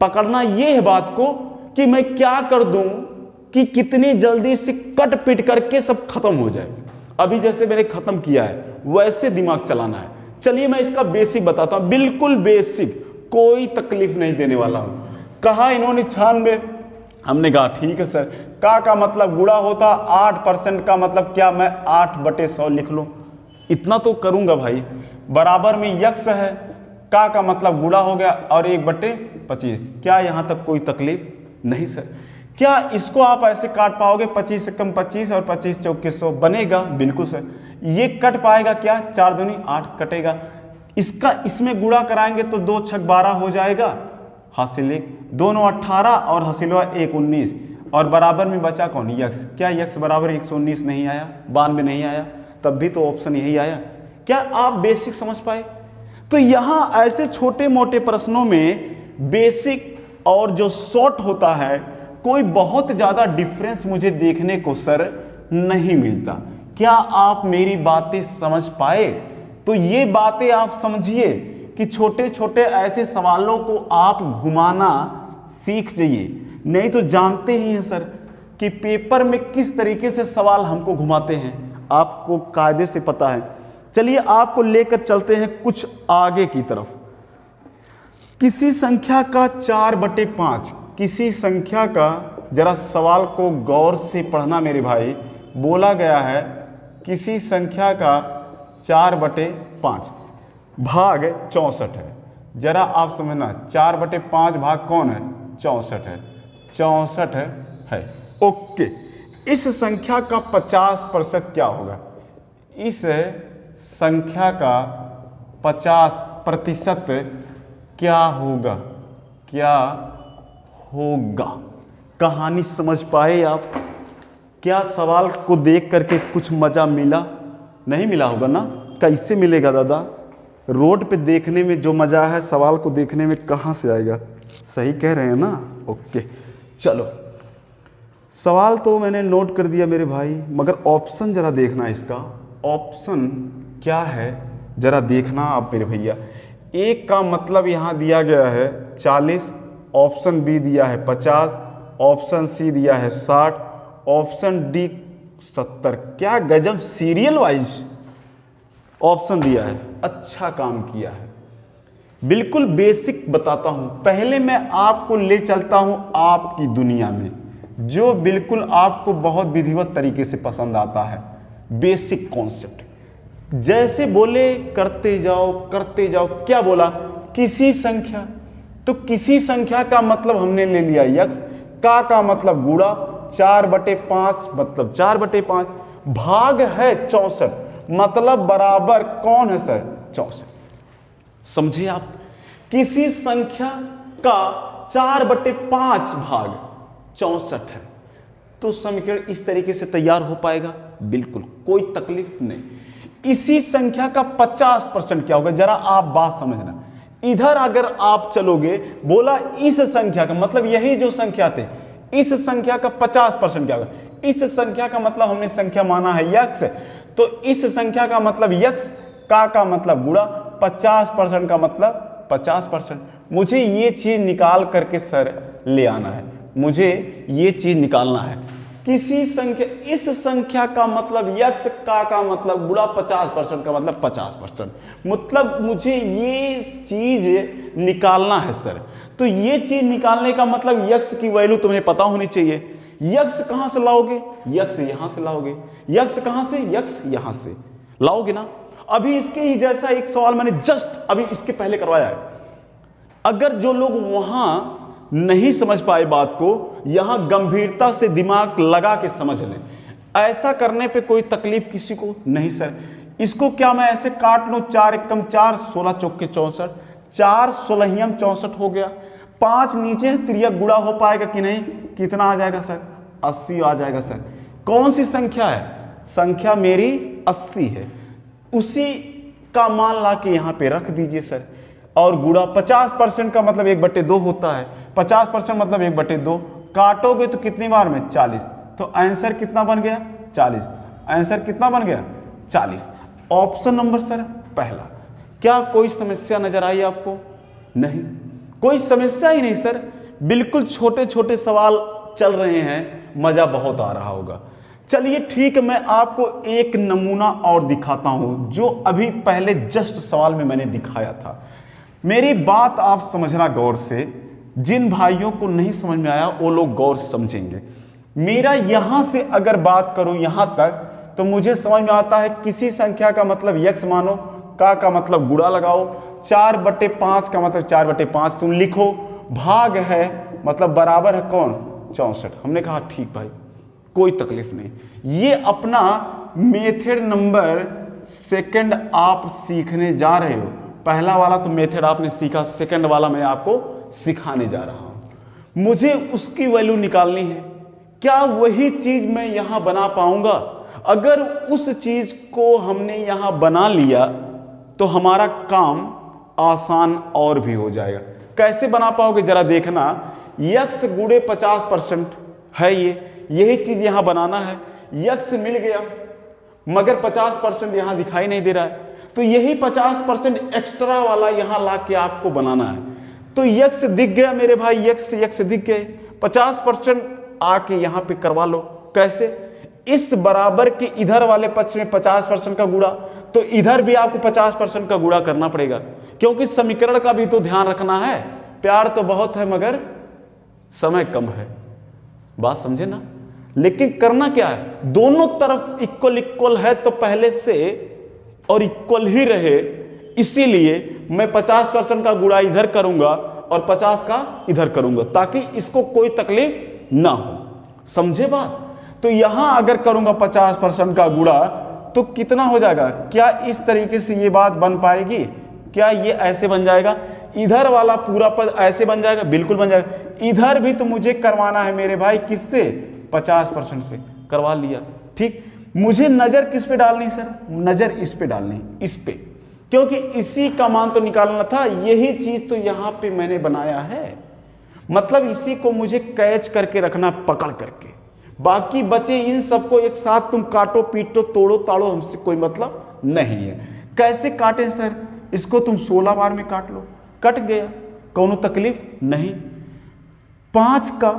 पकड़ना ये है बात को कि मैं क्या कर दूं कि कितनी जल्दी से कट पिट करके सब खत्म हो जाए। अभी जैसे मैंने खत्म किया है वैसे दिमाग चलाना है। चलिए मैं इसका बेसिक बताता हूं, बिल्कुल बेसिक, कोई तकलीफ नहीं देने वाला हूं। कहा इन्होंने 96, हमने कहा ठीक है सर। का मतलब गुणा होता, 8% का मतलब क्या मैं 8/100 लिख लूं? इतना तो करूंगा भाई। बराबर में यक्स है, का मतलब गुणा हो गया और 1/25। क्या यहां तक कोई तकलीफ नहीं सर? क्या इसको आप ऐसे काट पाओगे? 25 से कम 25 और 25 चौके 100 बनेगा? बिल्कुल सर। ये कट पाएगा क्या? 4 दूनी 8 कटेगा। इसका इसमें गुणा कराएंगे तो 2 छक 12 हो जाएगा, हासिल 1, 2 9 18 और हासिलवा 1 19, और बराबर में बचा कौन? यक्स। क्या यक्स बराबर 119 नहीं आया? 92 नहीं आया? तब भी तो ऑप्शन यही आया। क्या आप बेसिक समझ पाए? तो यहां ऐसे छोटे मोटे प्रश्नों में बेसिक और जो शॉर्ट होता है, कोई बहुत ज्यादा डिफरेंस मुझे देखने को सर नहीं मिलता। क्या आप मेरी बातें समझ पाए? तो ये बातें आप समझिए कि छोटे छोटे ऐसे सवालों को आप घुमाना सीख जाइए। नहीं तो जानते ही हैं सर कि पेपर में किस तरीके से सवाल हमको घुमाते हैं, आपको कायदे से पता है। चलिए आपको लेकर चलते हैं कुछ आगे की तरफ। किसी संख्या का 4/5, किसी संख्या का, जरा सवाल को गौर से पढ़ना मेरे भाई। बोला गया है किसी संख्या का 4/5 भाग 64 है। जरा आप समझना, 4/5 भाग कौन है? 64 है। 64 है। ओके, इस संख्या का 50% क्या होगा? इस संख्या का 50% क्या होगा? क्या होगा? कहानी समझ पाए आप? क्या सवाल को देख करके कुछ मजा मिला? नहीं मिला होगा ना? कैसे मिलेगा दादा? रोड पे देखने में जो मजा है, सवाल को देखने में कहाँ से आएगा? सही कह रहे हैं ना? ओके, चलो सवाल तो मैंने नोट कर दिया मेरे भाई, मगर ऑप्शन जरा देखना इसका। ऑप्शन क्या है जरा देखना आप मेरे भैया। एक का मतलब यहाँ दिया गया है 40, ऑप्शन बी दिया है 50, ऑप्शन सी दिया है 60, ऑप्शन डी 70। क्या गजब सीरियल वाइज ऑप्शन दिया है। अच्छा काम किया है। बिल्कुल बेसिक बताता हूं। पहले मैं आपको ले चलता हूं आपकी दुनिया में, जो बिल्कुल आपको बहुत विधिवत तरीके से पसंद आता है। बेसिक कॉन्सेप्ट जैसे बोले करते जाओ करते जाओ। क्या बोला? किसी संख्या, तो किसी संख्या का मतलब हमने ले लिया यक्स, का मतलब गुणा, 4/5 मतलब 4/5, भाग है 64 मतलब बराबर कौन है सर? 64। समझे आप? किसी संख्या का 4/5 भाग 64 है तो समीकरण इस तरीके से तैयार हो पाएगा? बिल्कुल कोई तकलीफ नहीं। इसी संख्या का 50% क्या होगा? जरा आप बात समझना। इधर अगर आप चलोगे, बोला इस संख्या का मतलब यही जो संख्या थे, इस संख्या का 50% क्या होगा? इस संख्या का मतलब हमने संख्या माना है यक्स, तो इस संख्या का मतलब यक्स का मतलब गुणा, 50% का मतलब 50%। मुझे ये चीज निकाल करके सर ले आना है, मुझे ये चीज निकालना है। किसी संख्या, इस संख्या का मतलब यक्स का मतलब गुणा 50% का मतलब 50%, मतलब मुझे ये चीज निकालना है सर। तो ये चीज निकालने का मतलब यक्स की वैल्यू तुम्हें पता होनी चाहिए। यक्स कहां से लाओगे? यक्स यहां से लाओगे। यक्स कहां से? यक्स यहां से लाओगे ना। अभी इसके ही जैसा एक सवाल मैंने जस्ट अभी इसके पहले करवाया है। अगर जो लोग वहां नहीं समझ पाए बात को, यहां गंभीरता से दिमाग लगा के समझ लें। ऐसा करने पे कोई तकलीफ किसी को नहीं सर। इसको क्या मैं ऐसे काट लूं? 4 एकम 4, 16 चौके 64, 4 16 64 हो गया। 5 नीचे है, तिर्यक गुणा हो पाएगा कि नहीं? कितना आ जाएगा सर? 80 आ जाएगा सर। कौन सी संख्या है? संख्या मेरी 80 है। उसी का मान ला के यहां पे रख दीजिए सर। और गुणा 50% का मतलब 1/2 होता है। 50% मतलब 1/2 काटोगे तो कितनी बार में? 40। तो आंसर कितना बन गया? 40। आंसर कितना बन गया? 40। ऑप्शन नंबर सर पहला। क्या कोई समस्या नजर आई आपको? नहीं, कोई समस्या ही नहीं सर। बिल्कुल छोटे छोटे सवाल चल रहे हैं, मजा बहुत आ रहा होगा। चलिए ठीक है, मैं आपको एक नमूना और दिखाता हूं जो अभी पहले जस्ट सवाल में मैंने दिखाया था। मेरी बात आप समझना गौर से। जिन भाइयों को नहीं समझ में आया वो लोग गौर से समझेंगे। मेरा यहां से अगर बात करूं यहां तक, तो मुझे समझ में आता है किसी संख्या का मतलब यक्स मानो, का मतलब गुणा लगाओ, 4/5 का मतलब 4/5 तुम लिखो, भाग है मतलब बराबर है कौन? 64। हमने कहा ठीक भाई, कोई तकलीफ नहीं। ये अपना मेथड नंबर सेकंड आप सीखने जा रहे हो। पहला वाला तो मेथड आपने सीखा, सेकंड वाला मैं आपको सिखाने जा रहा हूं। मुझे उसकी वैल्यू निकालनी है। क्या वही चीज मैं यहां बना पाऊंगा? अगर उस चीज को हमने यहां बना लिया तो हमारा काम आसान और भी हो जाएगा। कैसे बना पाओगे जरा देखना। यक्स गुणे 50% है, यही चीज यहां बनाना है। यक्स मिल गया मगर 50% यहां दिखाई नहीं दे रहा है, तो यही 50% एक्स्ट्रा वाला यहां ला के आपको बनाना है। तो यक्स दिख गया मेरे भाई, यक्स दिख गए। 50% आके यहां पे करवा लो। कैसे? इस बराबर के इधर वाले पक्ष में 50% का गुणा, तो इधर भी आपको 50% का गुणा करना पड़ेगा, क्योंकि समीकरण का भी तो ध्यान रखना है। प्यार तो बहुत है मगर समय कम है, बात समझे ना। लेकिन करना क्या है? दोनों तरफ इक्वल है तो पहले से और इक्वल ही रहे, इसीलिए मैं 50% का गुणा इधर करूंगा और 50 का इधर करूंगा, ताकि इसको कोई तकलीफ ना हो। समझे बात? तो यहां अगर करूंगा 50% का गुणा तो कितना हो जाएगा? क्या इस तरीके से ये बात बन पाएगी? क्या ये ऐसे बन जाएगा? इधर वाला पूरा पद ऐसे बन जाएगा? बिल्कुल बन जाएगा। इधर भी तो मुझे करवाना है मेरे भाई, किससे? 50% से करवा लिया। ठीक, मुझे नजर किस पे डालनी सर? नजर इस पे डालनी, इस पे, क्योंकि इसी का मान तो निकालना था। यही चीज तो यहां पे मैंने बनाया है, मतलब इसी को मुझे कैच करके रखना, पकड़ करके। बाकी बचे इन सबको एक साथ तुम काटो पीटो तोड़ो ताड़ो, हमसे कोई मतलब नहीं है। कैसे काटे सर? इसको तुम 16 बार में काट लो, कट गया, कोनो तकलीफ नहीं। 5 का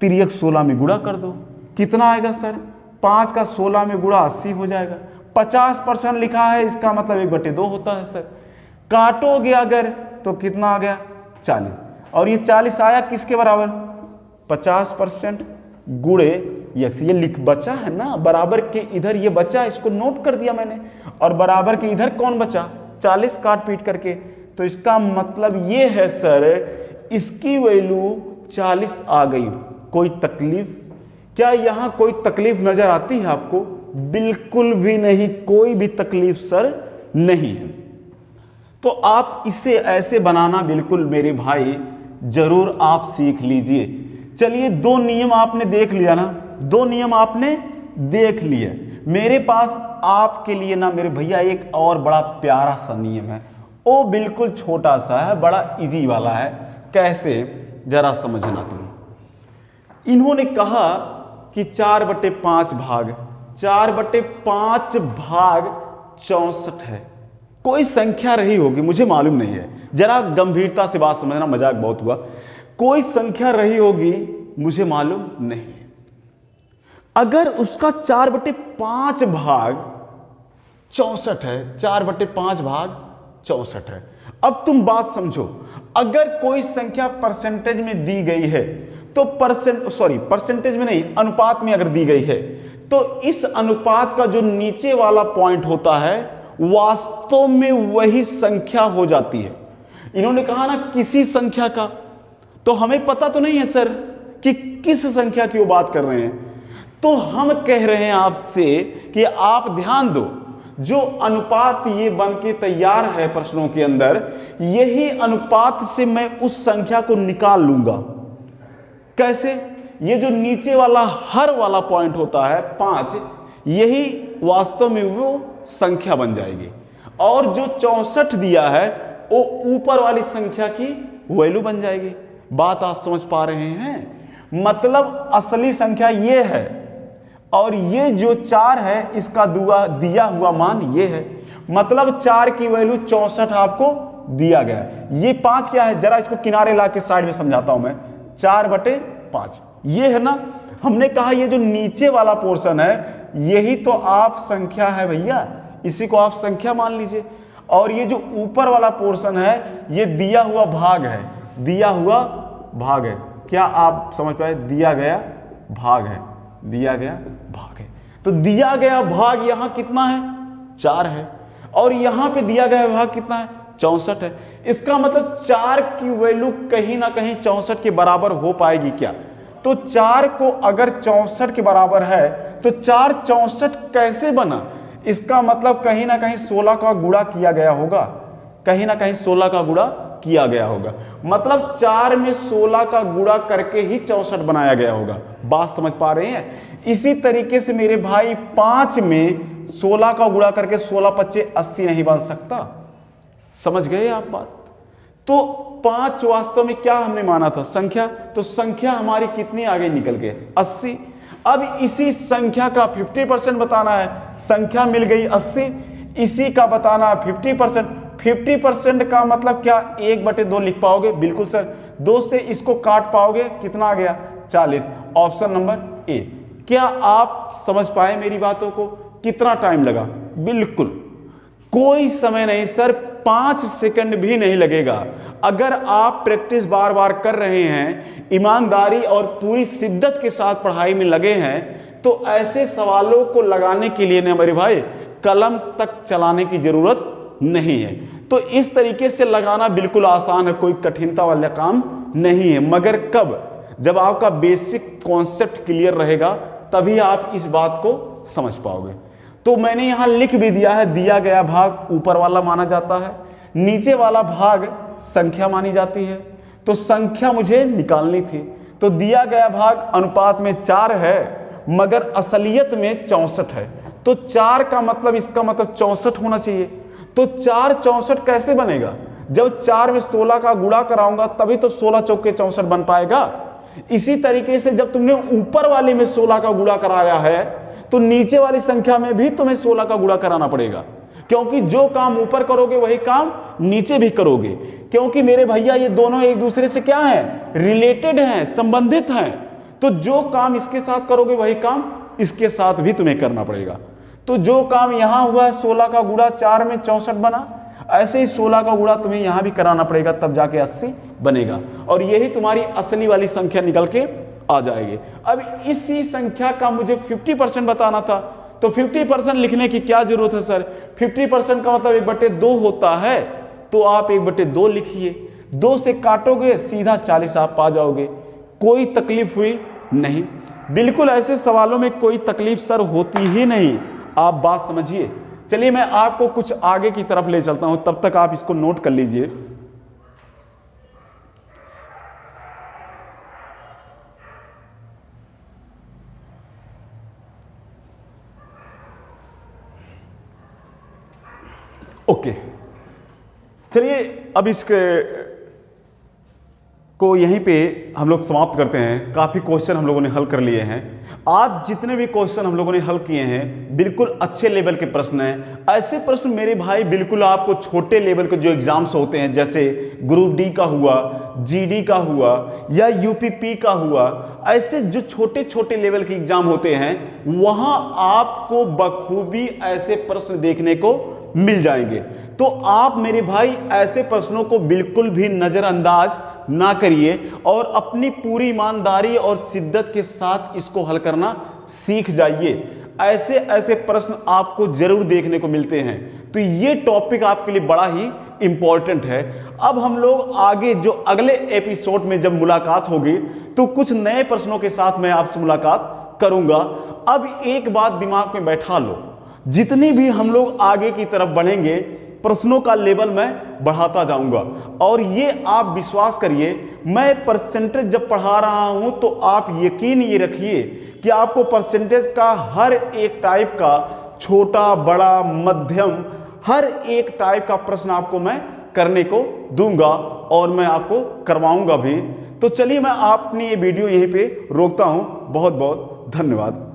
तिर्यक 16 में गुणा कर दो, कितना आएगा सर? 5 का 16 में गुणा 80 हो जाएगा। 50% लिखा है, इसका मतलब 1/2 होता है सर। काटोगे अगर तो कितना आ गया? 40। और ये 40 आया किसके बराबर? 50% गुणे यक्स। ये लिख बचा है ना, बराबर के इधर ये बचा, इसको नोट कर दिया मैंने। और बराबर के इधर कौन बचा? 40 काट पीट करके। तो इसका मतलब ये है सर, इसकी वैल्यू 40 आ गई। कोई तकलीफ? क्या यहां कोई तकलीफ नजर आती है आपको? बिल्कुल भी नहीं, कोई भी तकलीफ सर नहीं है। तो आप इसे ऐसे बनाना बिल्कुल मेरे भाई जरूर आप सीख लीजिए। चलिए, 2 नियम आपने देख लिया ना, 2 नियम आपने देख लिया। मेरे पास आपके लिए ना मेरे भैया एक और बड़ा प्यारा सा नियम है, वो बिल्कुल छोटा सा है, बड़ा इजी वाला है। कैसे, जरा समझना तुम। इन्होंने कहा कि 4/5 भाग 4/5 भाग 64 है। कोई संख्या रही होगी, मुझे मालूम नहीं है, जरा गंभीरता से बात समझना, मजाक बहुत हुआ। कोई संख्या रही होगी, मुझे मालूम नहीं है। अगर उसका 4/5 भाग 64 है, 4/5 भाग 64 है। अब तुम बात समझो, अगर कोई संख्या परसेंटेज में दी गई है तो परसेंटेज में नहीं, अनुपात में अगर दी गई है तो इस अनुपात का जो नीचे वाला पॉइंट होता है वास्तव में वही संख्या हो जाती है। इन्होंने कहा ना किसी संख्या का, तो हमें पता तो नहीं है सर कि किस संख्या की वो बात कर रहे हैं। तो हम कह रहे हैं आपसे कि आप ध्यान दो, जो अनुपात ये बन के तैयार है प्रश्नों के अंदर, यही अनुपात से मैं उस संख्या को निकाल लूंगा। कैसे? ये जो नीचे वाला हर वाला पॉइंट होता है 5, यही वास्तव में वो संख्या बन जाएगी, और जो 64 दिया है वो ऊपर वाली संख्या की वैल्यू बन जाएगी। बात आप समझ पा रहे हैं? मतलब असली संख्या ये है और ये जो 4 है इसका दिया हुआ मान ये है। मतलब 4 की वैल्यू 64 आपको दिया गया। ये 5 क्या है, जरा इसको किनारे ला के साइड में समझाता हूं मैं। 4/5 ये है ना, हमने कहा ये जो नीचे वाला पोर्शन है यही तो आप संख्या है भैया, इसी को आप संख्या मान लीजिए। और ये जो ऊपर वाला पोर्शन है ये दिया हुआ भाग है, दिया हुआ भाग है। क्या आप समझ पाए? दिया गया भाग है, दिया गया भाग है। तो दिया गया भाग यहां कितना है? 4 है, और यहां पे दिया गया भाग कितना है? 64 है। इसका मतलब 4 की वैल्यू कहीं ना कहीं 64 के बराबर हो पाएगी क्या? तो 4 को अगर 64 के बराबर है तो 4 64 कैसे बना? इसका मतलब कहीं ना कहीं 16 का गुणा किया गया होगा, कहीं ना कहीं 16 का गुणा किया गया होगा। मतलब 4 में 16 का गुणा करके ही 64 बनाया गया होगा। बात समझ पा रहे हैं? इसी तरीके से मेरे भाई 5 में 16 का गुणा करके 16×5 80 नहीं बन सकता। समझ गए आप बात? तो 5 वास्तव में क्या हमने माना था? संख्या। तो संख्या हमारी कितनी आगे निकल गई? 80। अब इसी संख्या का 50% बताना है। संख्या मिल गई 80, इसी का बताना है 50%। 50% का मतलब क्या? 1/2 लिख पाओगे? बिल्कुल सर। 2 से इसको काट पाओगे? कितना आ गया? 40। Option number A. क्या आप समझ पाए मेरी बातों को? कितना टाइम लगा? बिल्कुल कोई समय नहीं सर, 5 सेकंड भी नहीं लगेगा। अगर आप प्रैक्टिस बार बार कर रहे हैं, ईमानदारी और पूरी शिद्दत के साथ पढ़ाई में लगे हैं, तो ऐसे सवालों को लगाने के लिए ना मेरे भाई कलम तक चलाने की जरूरत नहीं है। तो इस तरीके से लगाना बिल्कुल आसान है, कोई कठिनता वाला काम नहीं है। मगर कब? जब आपका बेसिक कॉन्सेप्ट क्लियर रहेगा तभी आप इस बात को समझ पाओगे। तो मैंने यहां लिख भी दिया है, दिया गया भाग ऊपर वाला माना जाता है, नीचे वाला भाग संख्या मानी जाती है। तो संख्या मुझे निकालनी थी। तो दिया गया भाग अनुपात में 4 है मगर असलियत में 64 है। तो 4 का मतलब, इसका मतलब 64 होना चाहिए। तो 4 64 कैसे बनेगा? जब 4 में 16 का गुणा कराऊंगा तभी तो 16 चौके 64 बन पाएगा। इसी तरीके से जब तुमने ऊपर वाले में 16 का गुणा कराया है तो नीचे वाली संख्या में भी तुम्हें 16 का गुणा कराना पड़ेगा, क्योंकि जो काम ऊपर करोगे वही काम नीचे भी करोगे। क्योंकि मेरे भैया ये दोनों एक दूसरे से क्या है? रिलेटेड हैं, संबंधित हैं। तो जो काम इसके साथ करोगे वही काम इसके साथ भी तुम्हें करना पड़ेगा। तो जो काम यहां हुआ है 16 का गुणा 4 में 64 बना, ऐसे ही 16 का गुणा तुम्हें यहां भी कराना पड़ेगा, तब जाके 80 बनेगा। और यही तुम्हारी असली वाली संख्या निकल के आ जाएगी। अब इसी संख्या का मुझे 50% बताना था, तो 50% लिखने की क्या जरूरत है सर? 50% का मतलब 1/2 होता है, तो आप 1/2 लिखिए। 2 से काटोगे सीधा 40 आप पा जाओगे। कोई तकलीफ हुई नहीं। बिल्कुल ऐसे सवालों में कोई तकलीफ सर होती ही नहीं, आप बात समझिए। चलिए मैं आपको कुछ आगे की तरफ ले चलता हूं, तब तक आप इसको नोट कर लीजिए। ओके, चलिए अब इसके को यहीं पे हम लोग समाप्त करते हैं। काफ़ी क्वेश्चन हम लोगों ने हल कर लिए हैं। आज जितने भी क्वेश्चन हम लोगों ने हल किए हैं बिल्कुल अच्छे लेवल के प्रश्न हैं। ऐसे प्रश्न मेरे भाई बिल्कुल आपको छोटे लेवल के जो एग्जाम्स होते हैं, जैसे ग्रुप डी का हुआ, जीडी का हुआ या यूपीपी का हुआ, ऐसे जो छोटे छोटे लेवल के एग्जाम होते हैं वहां आपको बखूबी ऐसे प्रश्न देखने को मिल जाएंगे। तो आप मेरे भाई ऐसे प्रश्नों को बिल्कुल भी नजरअंदाज ना करिए और अपनी पूरी ईमानदारी और शिद्दत के साथ इसको हल करना सीख जाइए। ऐसे ऐसे प्रश्न आपको जरूर देखने को मिलते हैं। तो ये टॉपिक आपके लिए बड़ा ही इंपॉर्टेंट है। अब हम लोग आगे जो अगले एपिसोड में जब मुलाकात होगी तो कुछ नए प्रश्नों के साथ मैं आपसे मुलाकात करूंगा। अब एक बात दिमाग में बैठा लो, जितनी भी हम लोग आगे की तरफ बढ़ेंगे प्रश्नों का लेवल मैं बढ़ाता जाऊंगा। और ये आप विश्वास करिए, मैं परसेंटेज जब पढ़ा रहा हूं तो आप यकीन ये रखिए कि आपको परसेंटेज का हर एक टाइप का, छोटा बड़ा मध्यम, हर एक टाइप का प्रश्न आपको मैं करने को दूंगा और मैं आपको करवाऊंगा भी। तो चलिए मैं अपनी ये वीडियो यहीं पे रोकता हूं। बहुत बहुत धन्यवाद।